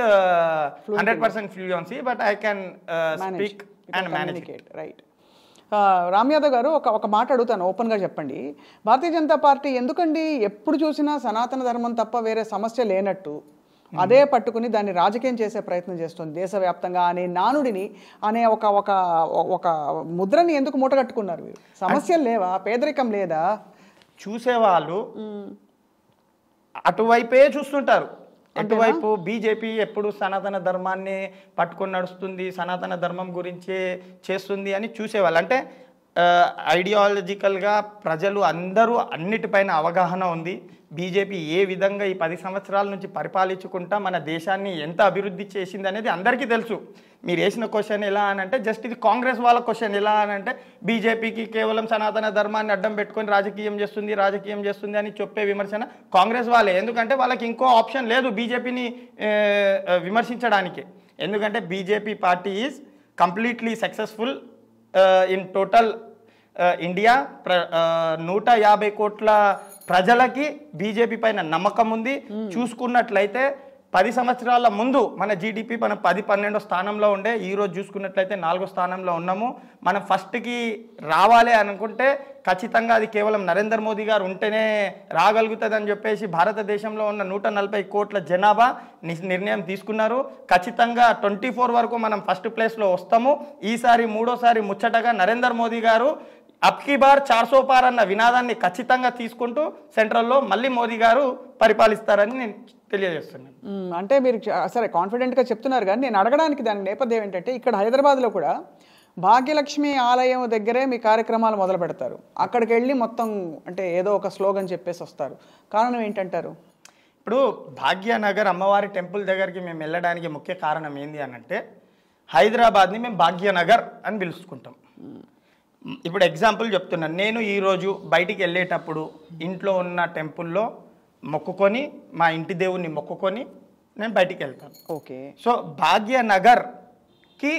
100% fluency, but I can speak and manage. Right. Ram Yadav గారు, ఒక మాట అడుగుతాను, ఓపెన్గా చెప్పండి. భారతీయ జనతా పార్టీ ఎందుకండి ఎప్పుడు చూసినా సనాతన ధర్మం తప్ప వేరే సమస్య లేనట్టు అదే పట్టుకుని దాన్ని రాజకీయం చేసే ప్రయత్నం చేస్తుంది. దేశవ్యాప్తంగా అనే నానుడిని అనే ఒక ఒక ఒక ముద్రని ఎందుకు మూటగట్టుకున్నారు? సమస్యలు లేవా? పేదరికం లేదా? చూసేవాళ్ళు అటువైపే చూస్తుంటారు. ఎటువైపు బీజేపీ ఎప్పుడు సనాతన ధర్మాన్ని పట్టుకొని నడుస్తుంది, సనాతన ధర్మం గురించే చేస్తుంది అని చూసేవాళ్ళు. అంటే ఐడియాలజికల్గా ప్రజలు అందరూ అన్నిటిపైన అవగాహన ఉంది. బీజేపీ ఏ విధంగా ఈ 10 సంవత్సరాల నుంచి పరిపాలించుకుంటా మన దేశాన్ని ఎంత అభివృద్ధి చేసింది అనేది అందరికీ తెలుసు. మీరు వేసిన క్వశ్చన్ ఎలా అని అంటే జస్ట్ ఇది కాంగ్రెస్ వాళ్ళ క్వశ్చన్ ఎలా అని అంటే బీజేపీకి కేవలం సనాతన ధర్మాన్ని అడ్డం పెట్టుకొని రాజకీయం చేస్తుంది అని చెప్పే విమర్శన కాంగ్రెస్ వాళ్ళే. ఎందుకంటే వాళ్ళకి ఇంకో ఆప్షన్ లేదు బీజేపీని విమర్శించడానికి. ఎందుకంటే BJP party is completely successful in total India. 150 కోట్ల ప్రజలకి బీజేపీ పైన నమ్మకం ఉంది. చూసుకున్నట్లయితే 10 సంవత్సరాల ముందు మన జీడిపి మనం 10-12 స్థానంలో ఉండే, ఈరోజు చూసుకున్నట్లయితే 4వ స్థానంలో ఉన్నాము. మనం ఫస్ట్కి రావాలి అనుకుంటే ఖచ్చితంగా అది కేవలం నరేంద్ర మోదీ గారు ఉంటేనే రాగలుగుతుంది అని చెప్పేసి భారతదేశంలో ఉన్న 140 కోట్ల జనాభా నిర్ణయం తీసుకున్నారు. ఖచ్చితంగా 24 వరకు మనం ఫస్ట్ ప్లేస్లో వస్తాము. ఈసారి 3వసారి ముచ్చటగా నరేంద్ర మోదీ గారు అబ్కి బార్ 400 పార్ అన్న వినాదాన్ని ఖచ్చితంగా తీసుకుంటూ సెంట్రల్లో మళ్ళీ మోదీ గారు పరిపాలిస్తారని నేను తెలియజేస్తున్నాను. అంటే మీరు సరే కాన్ఫిడెంట్గా చెప్తున్నారు, కానీ నేను అడగడానికి దాని నేపథ్యం ఏంటంటే ఇక్కడ హైదరాబాద్లో కూడా భాగ్యలక్ష్మి ఆలయం దగ్గరే మీ కార్యక్రమాలు మొదలు పెడతారు. అక్కడికి వెళ్ళి మొత్తం అంటే ఏదో ఒక స్లోగన్ చెప్పేసి వస్తారు. కారణం ఏంటంటారు? ఇప్పుడు భాగ్యనగర్ అమ్మవారి టెంపుల్ దగ్గరికి మేము వెళ్ళడానికి ముఖ్య కారణం ఏంది అని అంటే హైదరాబాద్ని మేము భాగ్యనగర్ అని పిలుచుకుంటాం. ఇప్పుడు ఎగ్జాంపుల్ చెప్తున్నాను. నేను ఈరోజు బయటికి వెళ్ళేటప్పుడు ఇంట్లో ఉన్న టెంపుల్లో మొక్కుకొని మా ఇంటి దేవుణ్ణి మొక్కుకొని నేను బయటికి వెళ్తాను. ఓకే. సో భాగ్యనగర్కి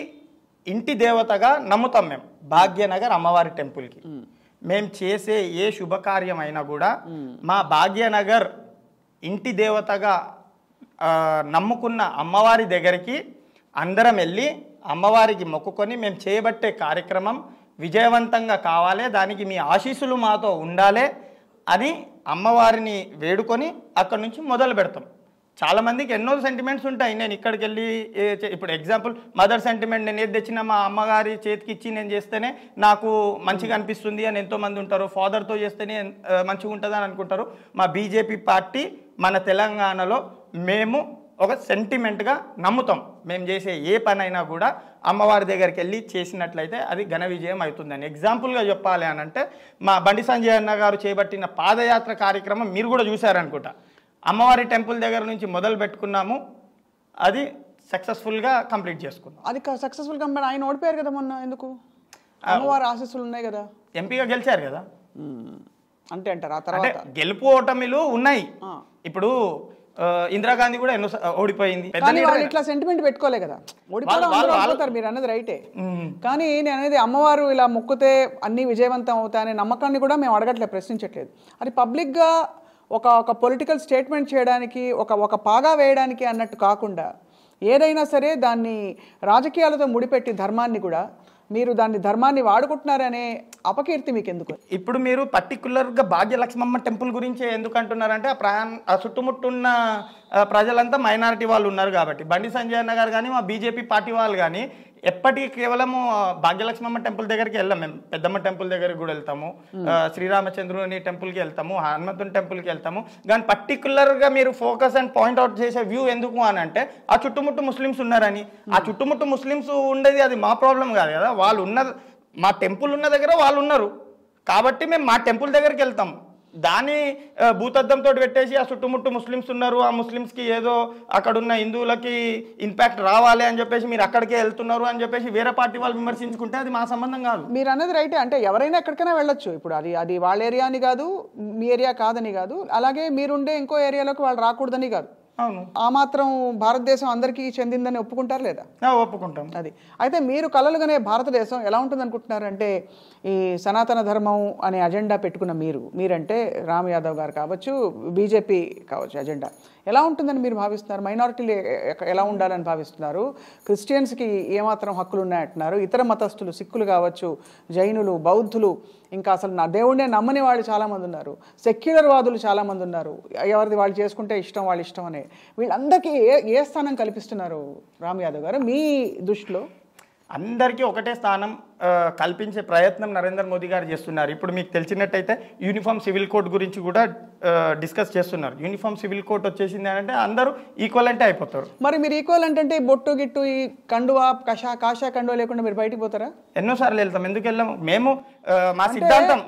ఇంటి దేవతగా నమ్ముతాం మేము. భాగ్యనగర్ అమ్మవారి టెంపుల్కి మేము చేసే ఏ శుభకార్యం అయినా కూడా మా భాగ్యనగర్ ఇంటి దేవతగా నమ్ముకున్న అమ్మవారి దగ్గరికి అందరం వెళ్ళి అమ్మవారికి మొక్కుకొని మేము చేయబట్టే కార్యక్రమం విజయవంతంగా కావాలి, దానికి మీ ఆశీస్సులు మాతో ఉండాలి అని అమ్మవారిని వేడుకొని అక్కడి నుంచి మొదలు పెడతాం. చాలామందికి ఎన్నో సెంటిమెంట్స్ ఉంటాయి. నేను ఇక్కడికి వెళ్ళి ఇప్పుడు ఎగ్జాంపుల్ మదర్ సెంటిమెంట్, నేను ఏది తెచ్చినా మా అమ్మగారి చేతికి ఇచ్చి నేను చేస్తేనే నాకు మంచిగా అనిపిస్తుంది అని ఎంతోమంది ఉంటారు. ఫాదర్తో చేస్తేనే మంచిగా ఉంటుంది అని అనుకుంటారు. మా బీజేపీ పార్టీ మన తెలంగాణలో మేము ఒక సెంటిమెంట్గా నమ్ముతాం. మేము చేసే ఏ పనైనా కూడా అమ్మవారి దగ్గరికి వెళ్ళి చేసినట్లయితే అది ఘన విజయం అవుతుందని. ఎగ్జాంపుల్గా చెప్పాలి అని అంటే మా బండి సంజయ్ అన్న గారు చేపట్టిన పాదయాత్ర కార్యక్రమం మీరు కూడా చూశారనుకుంటా. అమ్మవారి టెంపుల్ దగ్గర నుంచి మొదలు పెట్టుకున్నాము, అది సక్సెస్ఫుల్గా కంప్లీట్ చేసుకున్నాం. అది సక్సెస్ఫుల్ కంప్లీట్. ఆయన ఓడిపోయారు కదా మొన్న, ఎందుకు? అమ్మవారి ఆశీస్సులు ఉన్నాయి కదా, ఎంపీగా గెలిచారు కదా అంటే అంటారు. ఆ తర్వాత గెలుపు ఓటమిలు ఉన్నాయి. ఇప్పుడు ఇందిరాగాంధీ కూడా ఎన్నో ఓడిపోయింది. ఇట్లా సెంటిమెంట్ పెట్టుకోలే కదా, ఓడిపోతారు. మీరు అన్నది రైటే, కానీ నేను అనేది అమ్మవారు ఇలా మొక్కుతే అన్ని విజయవంతం అవుతాయనే నమ్మకాన్ని కూడా మేము అడగట్లేదు, ప్రశ్నించట్లేదు. అది పబ్లిక్గా ఒక పొలిటికల్ స్టేట్మెంట్ చేయడానికి, ఒక పాగా వేయడానికి అన్నట్టు కాకుండా ఏదైనా సరే దాన్ని రాజకీయాలతో ముడిపెట్టి ధర్మాన్ని కూడా మీరు దాన్ని ధర్మాన్ని వాడుకుంటున్నారనే అపకీర్తి మీకు ఎందుకు? ఇప్పుడు మీరు పర్టికులర్గా భాగ్యలక్ష్మమ్మ టెంపుల్ గురించి ఎందుకు అంటున్నారంటే ఆ చుట్టుముట్టున్న ప్రజలంతా మైనారిటీ వాళ్ళు ఉన్నారు కాబట్టి. బండి సంజయ్ అన్న గారు కానీ మా బీజేపీ పార్టీ వాళ్ళు కానీ ఎప్పటికీ కేవలము భాగ్యలక్ష్మమ్మ టెంపుల్ దగ్గరికి వెళ్ళాం. మేము పెద్దమ్మ టెంపుల్ దగ్గరికి కూడా వెళ్తాము, శ్రీరామచంద్రుని టెంపుల్కి వెళ్తాము, హనుమంతుని టెంపుల్కి వెళ్తాము. కానీ పర్టికులర్గా మీరు ఫోకస్ అండ్ పాయింట్అవుట్ చేసే వ్యూ ఎందుకు అని అంటే ఆ చుట్టుముట్టు ముస్లిమ్స్ ఉన్నారని. ఆ చుట్టుముట్టు ముస్లిమ్స్ ఉండేది అది మా ప్రాబ్లం కాదు కదా, వాళ్ళు ఉన్న మా టెంపుల్ ఉన్న దగ్గర వాళ్ళు ఉన్నారు కాబట్టి మేము మా టెంపుల్ దగ్గరికి వెళ్తాం. దాన్ని భూతద్దంతో పెట్టేసి ఆ చుట్టుముట్టు ముస్లిమ్స్ ఉన్నారు, ఆ ముస్లిమ్స్కి ఏదో అక్కడున్న హిందువులకి ఇంపాక్ట్ రావాలి అని చెప్పేసి మీరు అక్కడికే వెళ్తున్నారు అని చెప్పేసి వేరే పార్టీ వాళ్ళు విమర్శించుకుంటే అది మా సంబంధం కాదు. మీరు అన్నది రైటే, అంటే ఎవరైనా ఎక్కడికైనా వెళ్ళొచ్చు. ఇప్పుడు అది వాళ్ళ ఏరియా అని కాదు, మీ ఏరియా కాదని కాదు, అలాగే మీరుండే ఇంకో ఏరియాలోకి వాళ్ళు రాకూడదని కాదు. అవును, ఆ మాత్రం భారతదేశం అందరికీ చెందిందని ఒప్పుకుంటారు లేదా? ఒప్పుకుంటాం. అది అయితే మీరు కలలుగానే భారతదేశం ఎలా ఉంటుంది అనుకుంటున్నారు అంటే ఈ సనాతన ధర్మం అనే అజెండా పెట్టుకున్న మీరంటే రామ్ యాదవ్ గారు కావచ్చు, బీజేపీ కావచ్చు, అజెండా ఎలా ఉంటుందని మీరు భావిస్తున్నారు? మైనారిటీలు ఎలా ఉండాలని భావిస్తున్నారు? క్రిస్టియన్స్కి ఏమాత్రం హక్కులు ఉన్నాయంటున్నారు? ఇతర మతస్థులు, సిక్కులు కావచ్చు, జైనులు, బౌద్ధులు, ఇంకా అసలు నా దేవుడే నమ్మని వాళ్ళు చాలామంది ఉన్నారు, సెక్యులర్ వాదులు చాలామంది ఉన్నారు, ఎవరిది వాళ్ళు చేసుకుంటే ఇష్టం, వాళ్ళ ఇష్టం అనే, వీళ్ళందరికీ ఏ స్థానం కల్పిస్తున్నారు రామ్ యాదవ్ గారు మీ దృష్టిలో? అందరికీ ఒకటే స్థానం కల్పించే ప్రయత్నం నరేంద్ర మోదీ గారు చేస్తున్నారు. ఇప్పుడు మీకు తెలిసినట్టయితే యూనిఫామ్ సివిల్ కోడ్ గురించి కూడా డిస్కస్ చేస్తున్నారు. యూనిఫామ్ సివిల్ కోడ్ వచ్చేసింది అంటే అందరూ ఈక్వల్ అంటే అయిపోతారు. మరి మీరు ఈక్వల్ అంటే బొట్టు గిట్టు ఈ కండువా కాషా కండువా లేకుండా మీరు బయటికి పోతారా? ఎన్నోసార్లు వెళ్తాం. ఎందుకు వెళ్ళాము? మేము మా సిద్ధాంతం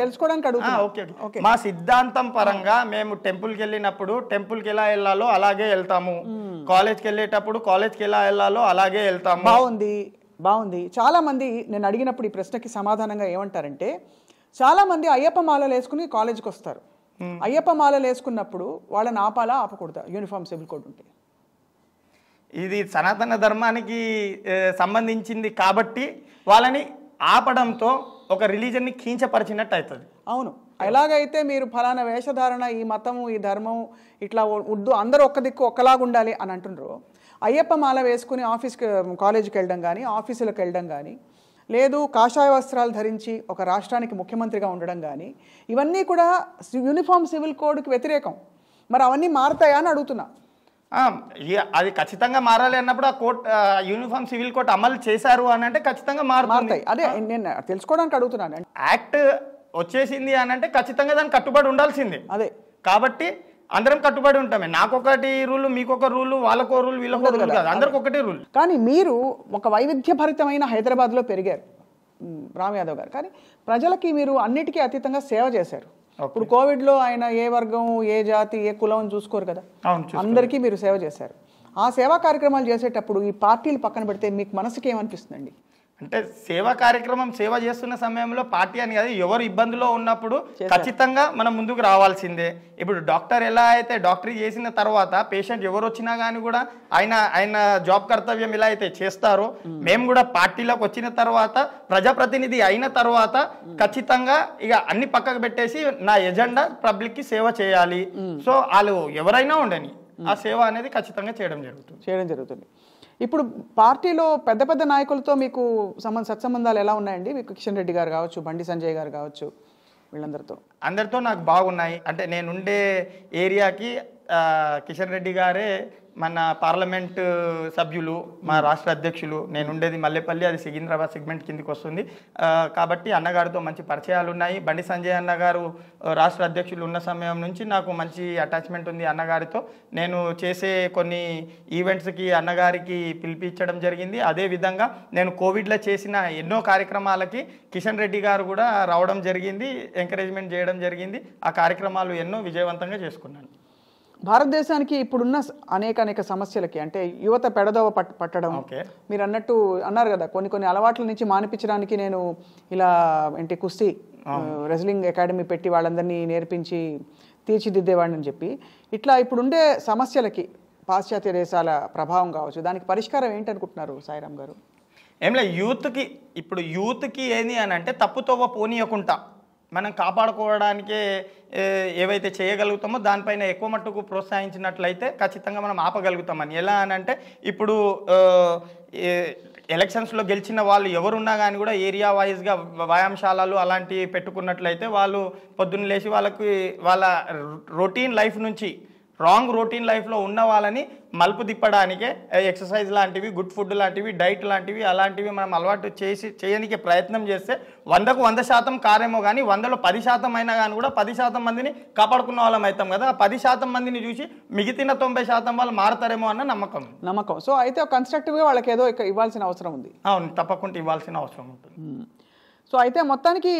తెలుసుకోవడానికి మా సిద్ధాంతం పరంగా మేము టెంపుల్కి వెళ్ళినప్పుడు టెంపుల్కి ఎలా వెళ్ళాలో అలాగే వెళ్తాము. కాలేజ్కి వెళ్ళేటప్పుడు కాలేజ్కి ఎలా వెళ్ళాలో అలాగే వెళ్తాము. బాగుంది. చాలామంది నేను అడిగినప్పుడు ఈ ప్రశ్నకి సమాధానంగా ఏమంటారంటే, చాలామంది అయ్యప్ప మాలలు వేసుకుని కాలేజీకి వస్తారు. అయ్యప్ప మాలలు వేసుకున్నప్పుడు వాళ్ళని ఆపాలా ఆపకూడదా యూనిఫామ్ సివిల్ కోడ్ ఉంటే? ఇది సనాతన ధర్మానికి సంబంధించింది కాబట్టి వాళ్ళని ఆపడంతో ఒక రిలీజన్ని కించపరిచినట్టు అవుతుంది. అవును. ఎలాగైతే మీరు ఫలానా వేషధారణ, ఈ మతము, ఈ ధర్మం ఇట్లా ఉద్దు అందరూ ఒక్క దిక్కు ఒక్కలాగా ఉండాలి అని అంటున్నారు, అయ్యప్ప మాల వేసుకుని కాలేజీకి వెళ్ళడం కానీ, ఆఫీసులకు వెళ్ళడం కానీ, లేదు కాషాయ వస్త్రాలు ధరించి ఒక రాష్ట్రానికి ముఖ్యమంత్రిగా ఉండడం కానీ, ఇవన్నీ కూడా యూనిఫామ్ సివిల్ కోడ్కి వ్యతిరేకం. మరి అవన్నీ మారుతాయా అని అడుగుతున్నా. అది ఖచ్చితంగా మారాలి అన్నప్పుడు ఆ కోర్ట్ యూనిఫామ్ సివిల్ కోడ్ అమలు చేశారు అని అంటే ఖచ్చితంగా మారుతాయి. అదే నేను తెలుసుకోవడానికి అడుగుతున్నాను. యాక్ట్ వచ్చేసింది అని అంటే ఖచ్చితంగా దానికి కట్టుబడి ఉండాల్సిందే. అదే కాబట్టి అందరం కట్టుబడి ఉంటామే. నాకొకటి రూలు, మీకొక రూలు, వాళ్ళకో రూల్, వీళ్ళకో రూల్ కాదు, అందరికి ఒకటే రూల్. కానీ మీరు ఒక వైవిధ్యభరితమైన హైదరాబాద్లో పెరిగారు రామ్ యాదవ్ గారు, కానీ ప్రజలకి మీరు అన్నిటికీ అతీతంగా సేవ చేశారు. ఇప్పుడు కోవిడ్లో ఆయన ఏ వర్గం, ఏ జాతి, ఏ కులం చూసుకోరు కదా, అందరికీ మీరు సేవ చేశారు. ఆ సేవా కార్యక్రమాలు చేసేటప్పుడు ఈ పార్టీలు పక్కన పెడితే మీకు మనసుకి ఏమనిపిస్తుందండి? అంటే సేవా కార్యక్రమం సేవ చేస్తున్న సమయంలో పార్టీ అని కాదు, ఎవరు ఇబ్బందిలో ఉన్నప్పుడు ఖచ్చితంగా మనం ముందుకు రావాల్సిందే. ఇప్పుడు డాక్టర్ ఎలా అయితే డాక్టరీ చేసిన తర్వాత పేషెంట్ ఎవరు వచ్చినా కానీ కూడా ఆయన జాబ్ కర్తవ్యం ఎలా అయితే చేస్తారో, మేము కూడా పార్టీలోకి వచ్చిన తర్వాత ప్రజాప్రతినిధి అయిన తర్వాత ఖచ్చితంగా ఇక అన్ని పక్కకు పెట్టేసి నా ఎజెండా పబ్లిక్కి సేవ చేయాలి. సో వాళ్ళు ఎవరైనా ఉండని ఆ సేవ అనేది ఖచ్చితంగా చేయడం జరుగుతుంది. ఇప్పుడు పార్టీలో పెద్ద పెద్ద నాయకులతో మీకు సత్సంబంధాలు ఎలా ఉన్నాయండి? మీకు కిషన్ రెడ్డి గారు కావచ్చు, బండి సంజయ్ గారు కావచ్చు, అందరితో నాకు బాగున్నాయి. అంటే నేనుండే ఏరియాకి కిషన్ రెడ్డి గారే మన పార్లమెంట్ సభ్యులు, మా రాష్ట్ర అధ్యక్షులు. నేను ఉండేది మల్లెపల్లి, అది సికింద్రాబాద్ సెగ్మెంట్ కిందకి వస్తుంది. కాబట్టి అన్నగారితో మంచి పరిచయాలు ఉన్నాయి. బండి సంజయ్ అన్నగారు రాష్ట్ర అధ్యక్షులు ఉన్న సమయం నుంచి నాకు మంచి అటాచ్మెంట్ ఉంది అన్నగారితో. నేను చేసే కొన్ని ఈవెంట్స్కి అన్నగారికి పిలిపించడం జరిగింది. అదేవిధంగా నేను కోవిడ్లో చేసిన ఎన్నో కార్యక్రమాలకి కిషన్ రెడ్డి గారు కూడా రావడం జరిగింది, ఎంకరేజ్మెంట్ చేయడం జరిగింది. ఆ కార్యక్రమాలు ఎన్నో విజయవంతంగా చేసుకున్నాను. భారతదేశానికి ఇప్పుడున్న అనేక సమస్యలకి, అంటే యువత పెడదోవ పట్టడం, మీరు అన్నారు కదా, కొన్ని అలవాట్ల నుంచి మానిపించడానికి నేను ఇలా కుస్తీ రెజ్లింగ్ అకాడమీ పెట్టి వాళ్ళందరినీ నేర్పించి తీర్చిదిద్దేవాడిని అని చెప్పి, ఇట్లా ఇప్పుడుండే సమస్యలకి పాశ్చాత్య దేశాల ప్రభావం కావచ్చు, దానికి పరిష్కారం ఏంటనుకుంటున్నారు సాయిరామ్ గారు? ఏంలే, యూత్కి ఏంది అని అంటే తప్పుతోవ పోనీయకుండా మనం కాపాడుకోవడానికే ఏవైతే చేయగలుగుతామో దానిపైన ఎక్కువ మట్టుకు ప్రోత్సహించినట్లయితే ఖచ్చితంగా మనం ఆపగలుగుతామని. ఎలా అని అంటే ఇప్పుడు ఎలక్షన్స్లో గెలిచిన వాళ్ళు ఎవరున్నా కానీ కూడా ఏరియా వైజ్గా వ్యాయామశాలలు అలాంటివి పెట్టుకున్నట్లయితే వాళ్ళు పొద్దున్న లేచి వాళ్ళ రొటీన్ లైఫ్ నుంచి రాంగ్ రొటీన్ లైఫ్లో ఉన్న వాళ్ళని మలుపు తిప్పడానికే ఎక్సర్సైజ్ లాంటివి, గుడ్ ఫుడ్ లాంటివి, డైట్ లాంటివి అలాంటివి మనం అలవాటు చేయడానికి ప్రయత్నం చేస్తే 100కు 100% కారేమో కానీ 100లో 10% అయినా కానీ కూడా 10% మందిని కాపాడుకున్న వాళ్ళం అవుతాం కదా. 10% మందిని చూసి మిగిలిన 90% వాళ్ళు మారుతారేమో అన్న నమ్మకం. సో అయితే కన్స్ట్రక్టివ్గా వాళ్ళకి ఏదో ఇవ్వాల్సిన అవసరం ఉంది. అవును, తప్పకుండా ఇవ్వాల్సిన అవసరం ఉంటుంది. సో అయితే మొత్తానికి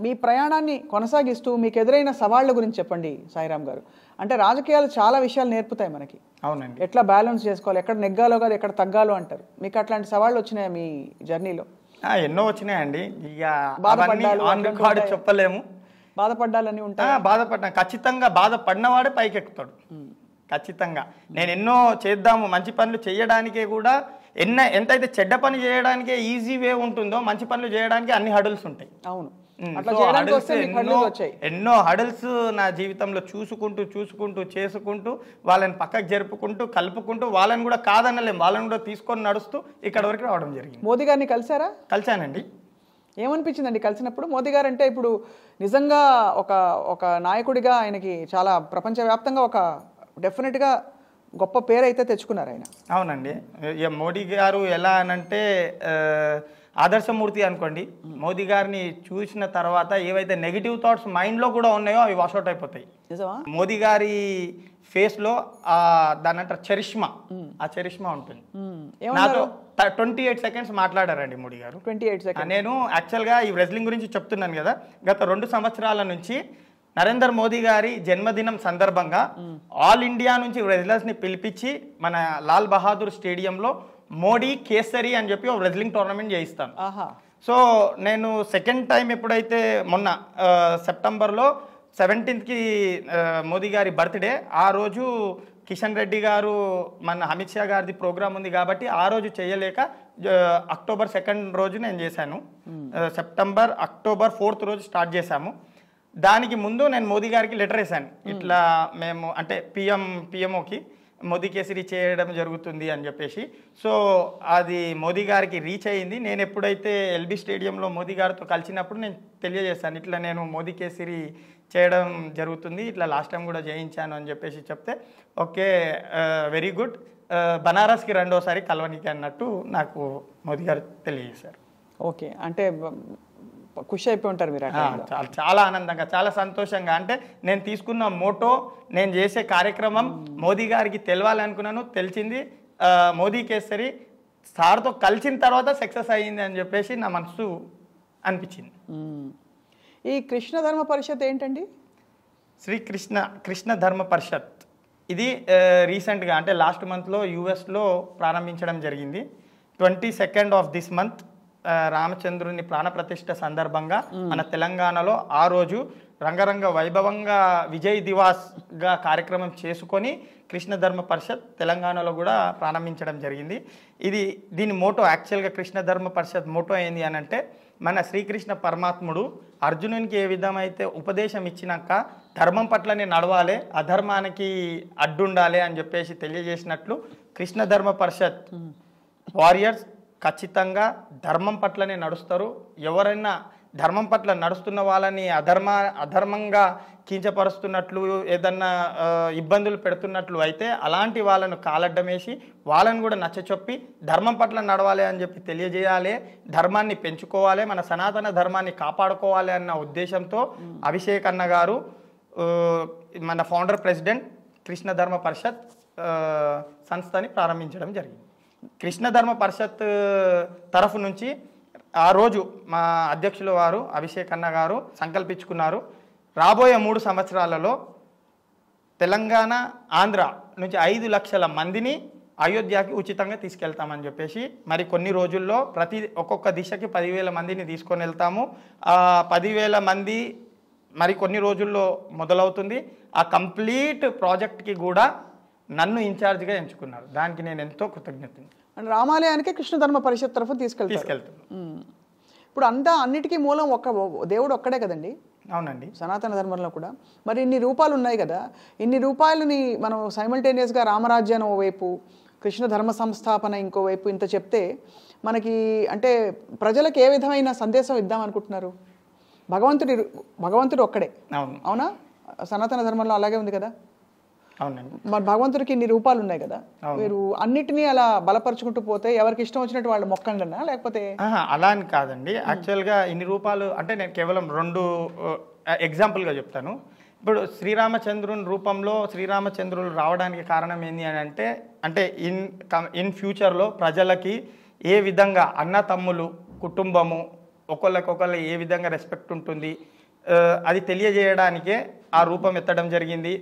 మీ ప్రయాణాన్ని కొనసాగిస్తూ మీకు ఎదురైన సవాళ్ళ గురించి చెప్పండి సాయిరామ్ గారు. అంటే రాజకీయాలు చాలా విషయాలు నేర్పుతాయి మనకి. అవునండి. ఎట్లా బ్యాలెన్స్ చేసుకోవాలి, ఎక్కడ నెగ్గాలో కాదు ఎక్కడ తగ్గాలో అంటారు. మీకు అట్లాంటి సవాళ్ళు వచ్చినాయి మీ జర్నీలో? ఎన్నో వచ్చినాయండి. ఇక చెప్పలేము. బాధపడ్డాలని ఉంటాయి. బాధపడ్డాను, ఖచ్చితంగా బాధపడినవాడే పైకి ఎక్కుతాడు. ఖచ్చితంగా నేను ఎన్నో చేద్దాము మంచి పనులు చేయడానికే కూడా ఎంతైతే చెడ్డ పని చేయడానికే ఈజీ వే ఉంటుందో మంచి పనులు చేయడానికి అన్ని హడల్స్ ఉంటాయి. అవును. అట్లా చేయడానికి వస్తే మీకు హడల్స్ వచ్చాయి. ఎన్నో హడల్స్ నా జీవితంలో చూసుకుంటూ చేసుకుంటూ వాళ్ళని పక్కకు జరుపుకుంటూ కలుపుకుంటూ వాళ్ళని కూడా కాదనలేం, వాళ్ళని కూడా తీసుకొని నడుస్తూ ఇక్కడ వరకు రావడం జరిగింది. మోదీ గారిని కలిసారా? కలిశానండి. ఏమనిపించిందండి కలిసినప్పుడు? మోదీ గారు అంటే ఇప్పుడు నిజంగా ఒక నాయకుడిగా ఆయనకి చాలా ప్రపంచవ్యాప్తంగా ఒక డెఫినెట్గా గొప్ప పేరు అయితే తెచ్చుకున్నారు ఆయన. అవునండి. మోడీ గారు ఎలా అనంటే ఆదర్శమూర్తి అనుకోండి. మోదీ గారిని చూసిన తర్వాత ఏవైతే నెగిటివ్ థాట్స్ మైండ్లో కూడా ఉన్నాయో అవి వాషౌట్ అయిపోతాయి. నిజమా? మోదీ గారి ఫేస్లో దాని అంటారు చరిష్మా, ఆ చరిష్మా ఉంటుంది. నాతో 28 సెకండ్స్ మాట్లాడారండి మోడీ గారు. 28 సెకండ్స్. నేను యాక్చువల్గా ఈ రెజ్లింగ్ గురించి చెప్తున్నాను కదా, గత 2 సంవత్సరాల నుంచి నరేంద్ర మోదీ గారి జన్మదినం సందర్భంగా ఆల్ ఇండియా నుంచి రెజ్లర్స్ని పిలిపించి మన లాల్ బహాదూర్ స్టేడియంలో మోడీ కేసరి అని చెప్పి ఒక రెజ్లింగ్ టోర్నమెంట్ చేయిస్తాను. సో నేను సెకండ్ టైం ఎప్పుడైతే మొన్న సెప్టెంబర్లో 17th మోదీ గారి బర్త్డే, ఆ రోజు కిషన్ రెడ్డి గారు మన అమిత్ షా గారిది ప్రోగ్రామ్ ఉంది కాబట్టి ఆ రోజు చేయలేక అక్టోబర్ 2 రోజు నేను చేశాను. అక్టోబర్ 4 రోజు స్టార్ట్ చేశాము. దానికి ముందు నేను మోదీ గారికి లెటర్ వేశాను, ఇట్లా మేము అంటే పిఎంఓకి మోదీ కేసరి చేయడం జరుగుతుంది అని చెప్పేసి. సో అది మోదీ గారికి రీచ్ అయ్యింది. నేను ఎప్పుడైతే ఎల్బీ స్టేడియంలో మోదీ గారితో కలిసినప్పుడు నేను తెలియజేశాను, ఇట్లా నేను మోదీ కేసరి చేయడం జరుగుతుంది, ఇట్లా లాస్ట్ టైం కూడా చేయించాను అని చెప్పేసి చెప్తే ఓకే వెరీ గుడ్, బనారస్కి రెండోసారి కలవనికి అన్నట్టు నాకు మోదీ గారు తెలియజేశారు. ఓకే, అంటే ఖుషి అయిపోయి ఉంటారు మీరు? చాలా ఆనందంగా, చాలా సంతోషంగా. అంటే నేను తీసుకున్న మోటో, నేను చేసే కార్యక్రమం మోదీ గారికి తెలవాలనుకున్నాను, తెలిసింది. మోదీ కేసరి సార్తో కలిసిన తర్వాత సక్సెస్ అయ్యింది అని చెప్పేసి నా మనసు అనిపించింది. ఈ కృష్ణ ధర్మ పరిషత్ ఏంటండి? కృష్ణ ధర్మ పరిషత్ ఇది రీసెంట్గా అంటే లాస్ట్ మంత్లో యుఎస్లో ప్రారంభించడం జరిగింది. 22nd of this month రామచంద్రుని ప్రాణప్రతిష్ఠ సందర్భంగా మన తెలంగాణలో ఆ రోజు రంగరంగ వైభవంగా విజయ్ దివాస్గా కార్యక్రమం చేసుకొని కృష్ణ ధర్మ పరిషత్ తెలంగాణలో కూడా ప్రారంభించడం జరిగింది. దీని మోటో యాక్చువల్గా కృష్ణ ధర్మ పరిషత్ మోటో ఏంది అని అంటే, మన శ్రీకృష్ణ పరమాత్ముడు అర్జునునికి ఏ విధమైతే ఉపదేశం ఇచ్చినాక ధర్మం పట్లనే నడవాలి, అధర్మానికి అడ్డుండాలి అని చెప్పేసి తెలియజేసినట్లు కృష్ణ ధర్మ పరిషత్ వారియర్స్ ఖచ్చితంగా ధర్మం పట్లనే నడుస్తారు. ఎవరైనా ధర్మం పట్ల నడుస్తున్న వాళ్ళని అధర్మంగా కించపరుస్తున్నట్లు ఏదన్నా ఇబ్బందులు పెడుతున్నట్లు అయితే అలాంటి వాళ్ళను కాలడ్డమేసి వాళ్ళని కూడా నచ్చచెప్పి ధర్మం పట్ల నడవాలి అని చెప్పి తెలియజేయాలి, ధర్మాన్ని పెంచుకోవాలి, మన సనాతన ధర్మాన్ని కాపాడుకోవాలి అన్న ఉద్దేశంతో అభిషేక్ అన్న గారు మన ఫౌండర్ ప్రెసిడెంట్ కృష్ణ ధర్మ పరిషత్ సంస్థని ప్రారంభించడం జరిగింది. కృష్ణ ధర్మ పరిషత్ తరఫు నుంచి ఆ రోజు మా అధ్యక్షుల వారు అభిషేక్ అన్న గారు సంకల్పించుకున్నారు, రాబోయే 3 సంవత్సరాలలో తెలంగాణ ఆంధ్ర నుంచి 5 లక్షల మందిని అయోధ్యకి ఉచితంగా తీసుకెళ్తామని చెప్పేసి, మరి కొన్ని రోజుల్లో ఒక్కొక్క దిశకి 10,000 మందిని తీసుకొని వెళ్తాము. ఆ 10,000 మంది మరి కొన్ని రోజుల్లో మొదలవుతుంది. ఆ కంప్లీట్ ప్రాజెక్ట్కి కూడా నన్ను ఇన్ఛార్జ్గా ఎంచుకున్నారు. దానికి నేను ఎంతో కృతజ్ఞతని. అండ్ రామాలయానికి కృష్ణ ధర్మ పరిషత్ తరఫున తీసుకెళ్తాను. ఇప్పుడు అన్నిటికీ మూలం దేవుడు ఒక్కడే కదండి? అవునండి. సనాతన ధర్మంలో కూడా మరి ఇన్ని రూపాలు ఉన్నాయి కదా, ఇన్ని రూపాయలని మనం సైమల్టేనియస్గా రామరాజ్యాన్ని ఓవైపు, కృష్ణ ధర్మ సంస్థాపన ఇంకోవైపు ఇంత చెప్తే మనకి అంటే ప్రజలకు ఏ విధమైన సందేశం ఇద్దాం అనుకుంటున్నారు? భగవంతుడు ఒక్కడే, అవునా? సనాతన ధర్మంలో అలాగే ఉంది కదా. అవునండి. మరి భగవంతుడికి ఇన్ని రూపాలు ఉన్నాయి కదా, మీరు అన్నిటినీ అలా బలపరుచుకుంటూ పోతే ఎవరికి ఇష్టం వచ్చినట్టు వాళ్ళు మొక్కండి లేకపోతే? అలా అని కాదండి. యాక్చువల్గా ఇన్ని రూపాలు అంటే నేను కేవలం 2 ఎగ్జాంపుల్గా చెప్తాను. ఇప్పుడు శ్రీరామచంద్రుని రూపంలో శ్రీరామచంద్రులు రావడానికి కారణం ఏంటి అని అంటే ఇన్ ఫ్యూచర్లో ప్రజలకి ఏ విధంగా అన్న తమ్ములు కుటుంబము ఒకళ్ళకొకళ్ళు ఏ విధంగా రెస్పెక్ట్ ఉంటుంది అది తెలియజేయడానికే ఆ రూపం ఎత్తడం జరిగింది.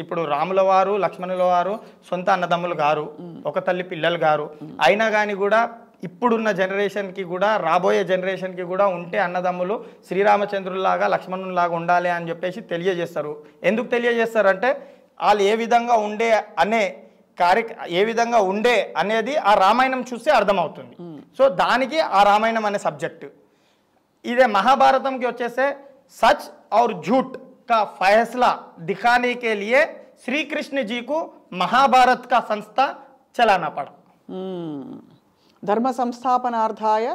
ఇప్పుడు రాముల వారు లక్ష్మణుల వారు సొంత అన్నదమ్ములు గారు, ఒక తల్లి పిల్లలు గారు, అయినా కానీ కూడా ఇప్పుడున్న జనరేషన్కి కూడా రాబోయే జనరేషన్కి కూడా ఉంటే అన్నదమ్ములు శ్రీరామచంద్రుల్లాగా లక్ష్మణుల్లాగా ఉండాలి అని చెప్పేసి తెలియజేస్తారు. ఎందుకు తెలియజేస్తారంటే వాళ్ళు ఏ విధంగా ఉండే అనేది ఆ రామాయణం చూస్తే అర్థమవుతుంది. సో దానికి ఆ రామాయణం అనే సబ్జెక్టు ఇదే మహాభారతంకి వచ్చేస్తే సచ్ ఔర్ झूठ का फैसला दिखाने के लिए श्री कृष्ण जी को महाभारत का संस्था चलाना पड़ा। ధర్మ సంస్థాపనార్థాయ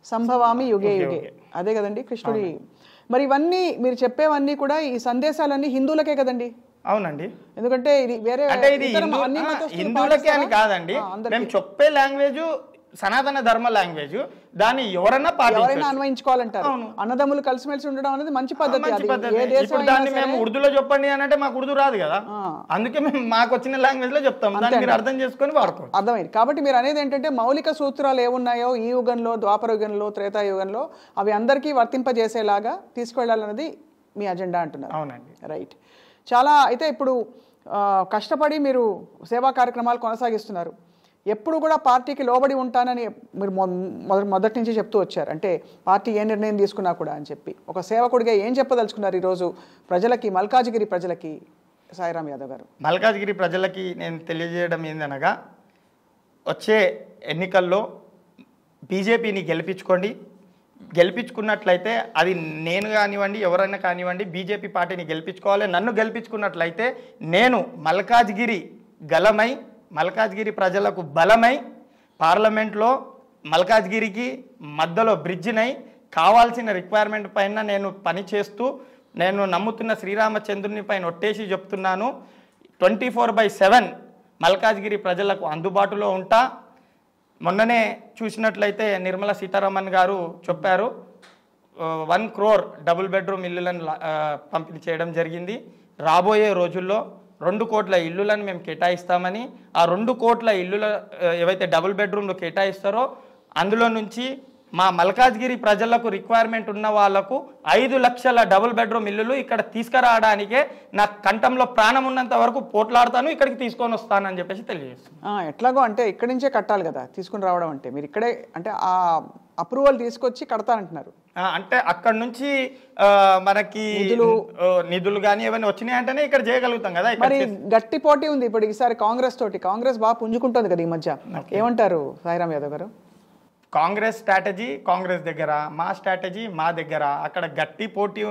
సంభవామి యుగే యుగే, అదే కదండి కృష్ణుడి. మరి ఇవన్నీ మీరు చెప్పేవన్నీ కూడా ఈ సందేశాలన్నీ హిందువులకే కదండి? అవునండి, ఎందుకంటే ఇది వేరే అంటే ఇది హిందువులకే అని కాదండి, మేము చెప్పే లాంగ్వేజ్ సనాతన ధర్మ లాంగ్వేజ్, దాన్ని ఎవరైనా అన్వయించుకోవాలంటారు. అన్నదమ్ములు కలిసిమెలిసి ఉండడం అనేది మంచి పద్ధతి. ఇప్పుడు దాన్ని మేము ఉర్దూలో చెప్పండి అని అంటే మాకు ఉర్దూ రాదు కదా, అందుకే మేము మాకు వచ్చిన లాంగ్వేజ్ లో చెప్తాం, దాన్ని మీరు అర్థం చేసుకొని వాడుకోండి. అర్థమైంది. కాబట్టి మీరు అనేది ఏంటంటే మౌలిక సూత్రాలు ఏమున్నాయో ఈ యుగంలో, ద్వాపర యుగంలో, త్రేతాయుగంలో అవి అందరికీ వర్తింపజేసేలాగా తీసుకెళ్లాలన్నది మీ అజెండా అంటున్నారు. అవునండి, రైట్. చాలా అయితే ఇప్పుడు కష్టపడి మీరు సేవా కార్యక్రమాలు కొనసాగిస్తున్నారు. ఎప్పుడు కూడా పార్టీకి లోబడి ఉంటానని మీరు మొదటి నుంచి చెప్తూ వచ్చారు. అంటే పార్టీ ఏ నిర్ణయం తీసుకున్నా కూడా అని చెప్పి ఒక సేవకుడిగా ఏం చెప్పదలుచుకున్నారు ఈరోజు ప్రజలకి, మల్కాజ్గిరి ప్రజలకి సాయిరామ్ యాదవ్ గారు? మల్కాజ్గిరి ప్రజలకి నేను తెలియజేయడం ఏందనగా, వచ్చే ఎన్నికల్లో బీజేపీని గెలిపించుకున్నట్లయితే అది నేను కానివ్వండి, ఎవరైనా కానివ్వండి, బీజేపీ పార్టీని గెలిపించుకోవాలి. నన్ను గెలిపించుకున్నట్లయితే నేను మల్కాజ్గిరి ప్రజలకు బలమై పార్లమెంట్లో మల్కాజ్గిరికి మధ్యలో బ్రిడ్జినై కావాల్సిన రిక్వైర్మెంట్ పైన నేను పనిచేస్తూ, నేను నమ్ముతున్న శ్రీరామచంద్రుని పైన ఒట్టేసి చెప్తున్నాను, 24/7 మల్కాజ్గిరి ప్రజలకు అందుబాటులో ఉంటా. మొన్ననే చూసినట్లయితే నిర్మలా సీతారామన్ గారు చెప్పారు 1 crore డబుల్ బెడ్రూమ్ ఇల్లులను పంపిణీ చేయడం జరిగింది. రాబోయే రోజుల్లో 2 కోట్ల ఇల్లులను మేము కేటాయిస్తామని, ఆ 2 కోట్ల ఇల్లుల ఏవైతే డబుల్ బెడ్రూమ్లు కేటాయిస్తారో అందులో నుంచి మా మల్కాజ్గిరి ప్రజలకు రిక్వైర్మెంట్ ఉన్న వాళ్లకు 5 లక్షల డబుల్ బెడ్రూమ్ ఇల్లులు ఇక్కడ తీసుకురావడానికే నా కంఠంలో ప్రాణం ఉన్నంత వరకు పోట్లాడతాను, ఇక్కడికి తీసుకొని వస్తానని చెప్పేసి తెలియజేస్తాను. ఎట్లాగో అంటే ఇక్కడి నుంచే కట్టాలి కదా, తీసుకుని రావడం అంటే మీరు ఇక్కడే అంటే ఆ అప్రూవల్ తీసుకొచ్చి కడతానంటున్నారు. అంటే అక్కడ నుంచి మనకి నిధులు కానీ ఏమైనా వచ్చినాయంటేనే ఇక్కడ చేయగలుగుతాం కదా. మరి గట్టి పోటీ ఉంది ఇప్పుడు ఈసారి కాంగ్రెస్ తోటి. కాంగ్రెస్ బాగా పుంజుకుంటుంది కదా ఈ మధ్య, ఏమంటారు సాయిరామ్ యాదవ్ గారు? కాంగ్రెస్ స్ట్రాటజీ కాంగ్రెస్ దగ్గర, మా స్ట్రాటజీ మా దగ్గర. అక్కడ గట్టి పోటీ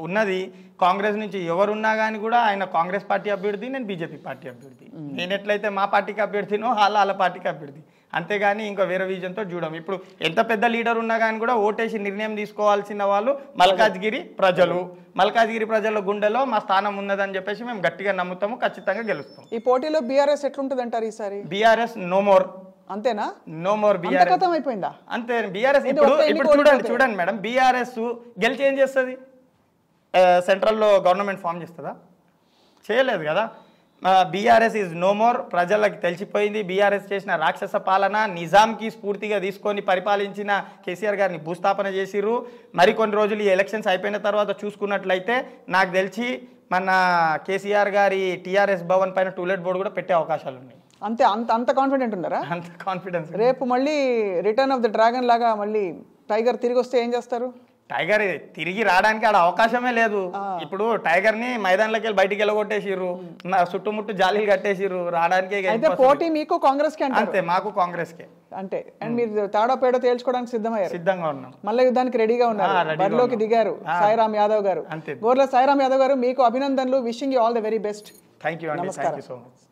ఉన్నది. కాంగ్రెస్ నుంచి ఎవరున్నా కానీ కూడా ఆయన కాంగ్రెస్ పార్టీ అభ్యర్థి, నేను బీజేపీ పార్టీ అభ్యర్థి. నేను ఎట్లయితే మా పార్టీకి అభ్యర్థినో వాళ్ళ పార్టీకి అభ్యర్థి, అంతేగాని ఇంకా వేరే విజన్తో చూడం. ఇప్పుడు ఎంత పెద్ద లీడర్ ఉన్నా కానీ కూడా ఓటేసి నిర్ణయం తీసుకోవాల్సిన వాళ్ళు మల్కాజ్గిరి ప్రజలు. మల్కాజ్గిరి ప్రజల గుండెలో మా స్థానం ఉన్నదని చెప్పేసి మేము గట్టిగా నమ్ముతాము, ఖచ్చితంగా గెలుస్తాం. ఈ పోటీలో బీఆర్ఎస్ ఎట్లుంటుంది అంటారు ఈసారి? BRS no more. అంతేనా? No more BRS. అయిపోయిందా? అంతే. బీఆర్ఎస్ ఇప్పుడు చూడండి మేడం, బీఆర్ఎస్ గెలిచి ఏం చేస్తుంది? సెంట్రల్లో గవర్నమెంట్ ఫామ్ చేస్తుందా? చేయలేదు కదా. BRS is no more. ప్రజలకు తెలిసిపోయింది బీఆర్ఎస్ చేసిన రాక్షస పాలన, నిజాంకి స్ఫూర్తిగా తీసుకొని పరిపాలించిన కేసీఆర్ గారిని భూస్థాపన చేసిర్రు. మరికొన్ని రోజులు ఈ ఎలక్షన్స్ అయిపోయిన తర్వాత చూసుకున్నట్లయితే నాకు తెలిసి మన కేసీఆర్ గారి టీఆర్ఎస్ భవన్ పైన టూలెట్ బోర్డు కూడా పెట్టే అవకాశాలు ఉన్నాయి. అంతే? అంత కాన్ఫిడెంట్ ఉన్నారా? అంత కాన్ఫిడెన్స్. రేపు మళ్ళీ రిటర్న్ ఆఫ్ ద డ్రాగన్ లాగా మళ్ళీ టైగర్ తిరిగి వస్తే ఏం చేస్తారు? టైగర్ తిరిగి రావడానికి ఆడ అవకాశమే లేదు. ఇప్పుడు టైగర్ ని మైదానంలోకి వెళ్ళి బయటికి వెళ్ళగొట్టేసిర్రు, చుట్టుముట్టు జాలీలు కట్టేసిర్రు, రావడానికి పోటీ మీకు కాంగ్రెస్ కి? అంతే, మాకు కాంగ్రెస్ కే. అంటే అండ్ మీరు తాడో పేడో తేల్చుకోవడానికి సిద్ధంగా ఉన్నాం. మళ్ళీ యుద్ధానికి రెడీగా ఉన్నారు, బరిలోకి దిగారు సాయిరామ్ యాదవ్ గారు. గోర్ల సాయిరామ్ యాదవ్ గారు, మీకు అభినందనలు. Wishing you all the very best. Thank you అండి. Thank you so much.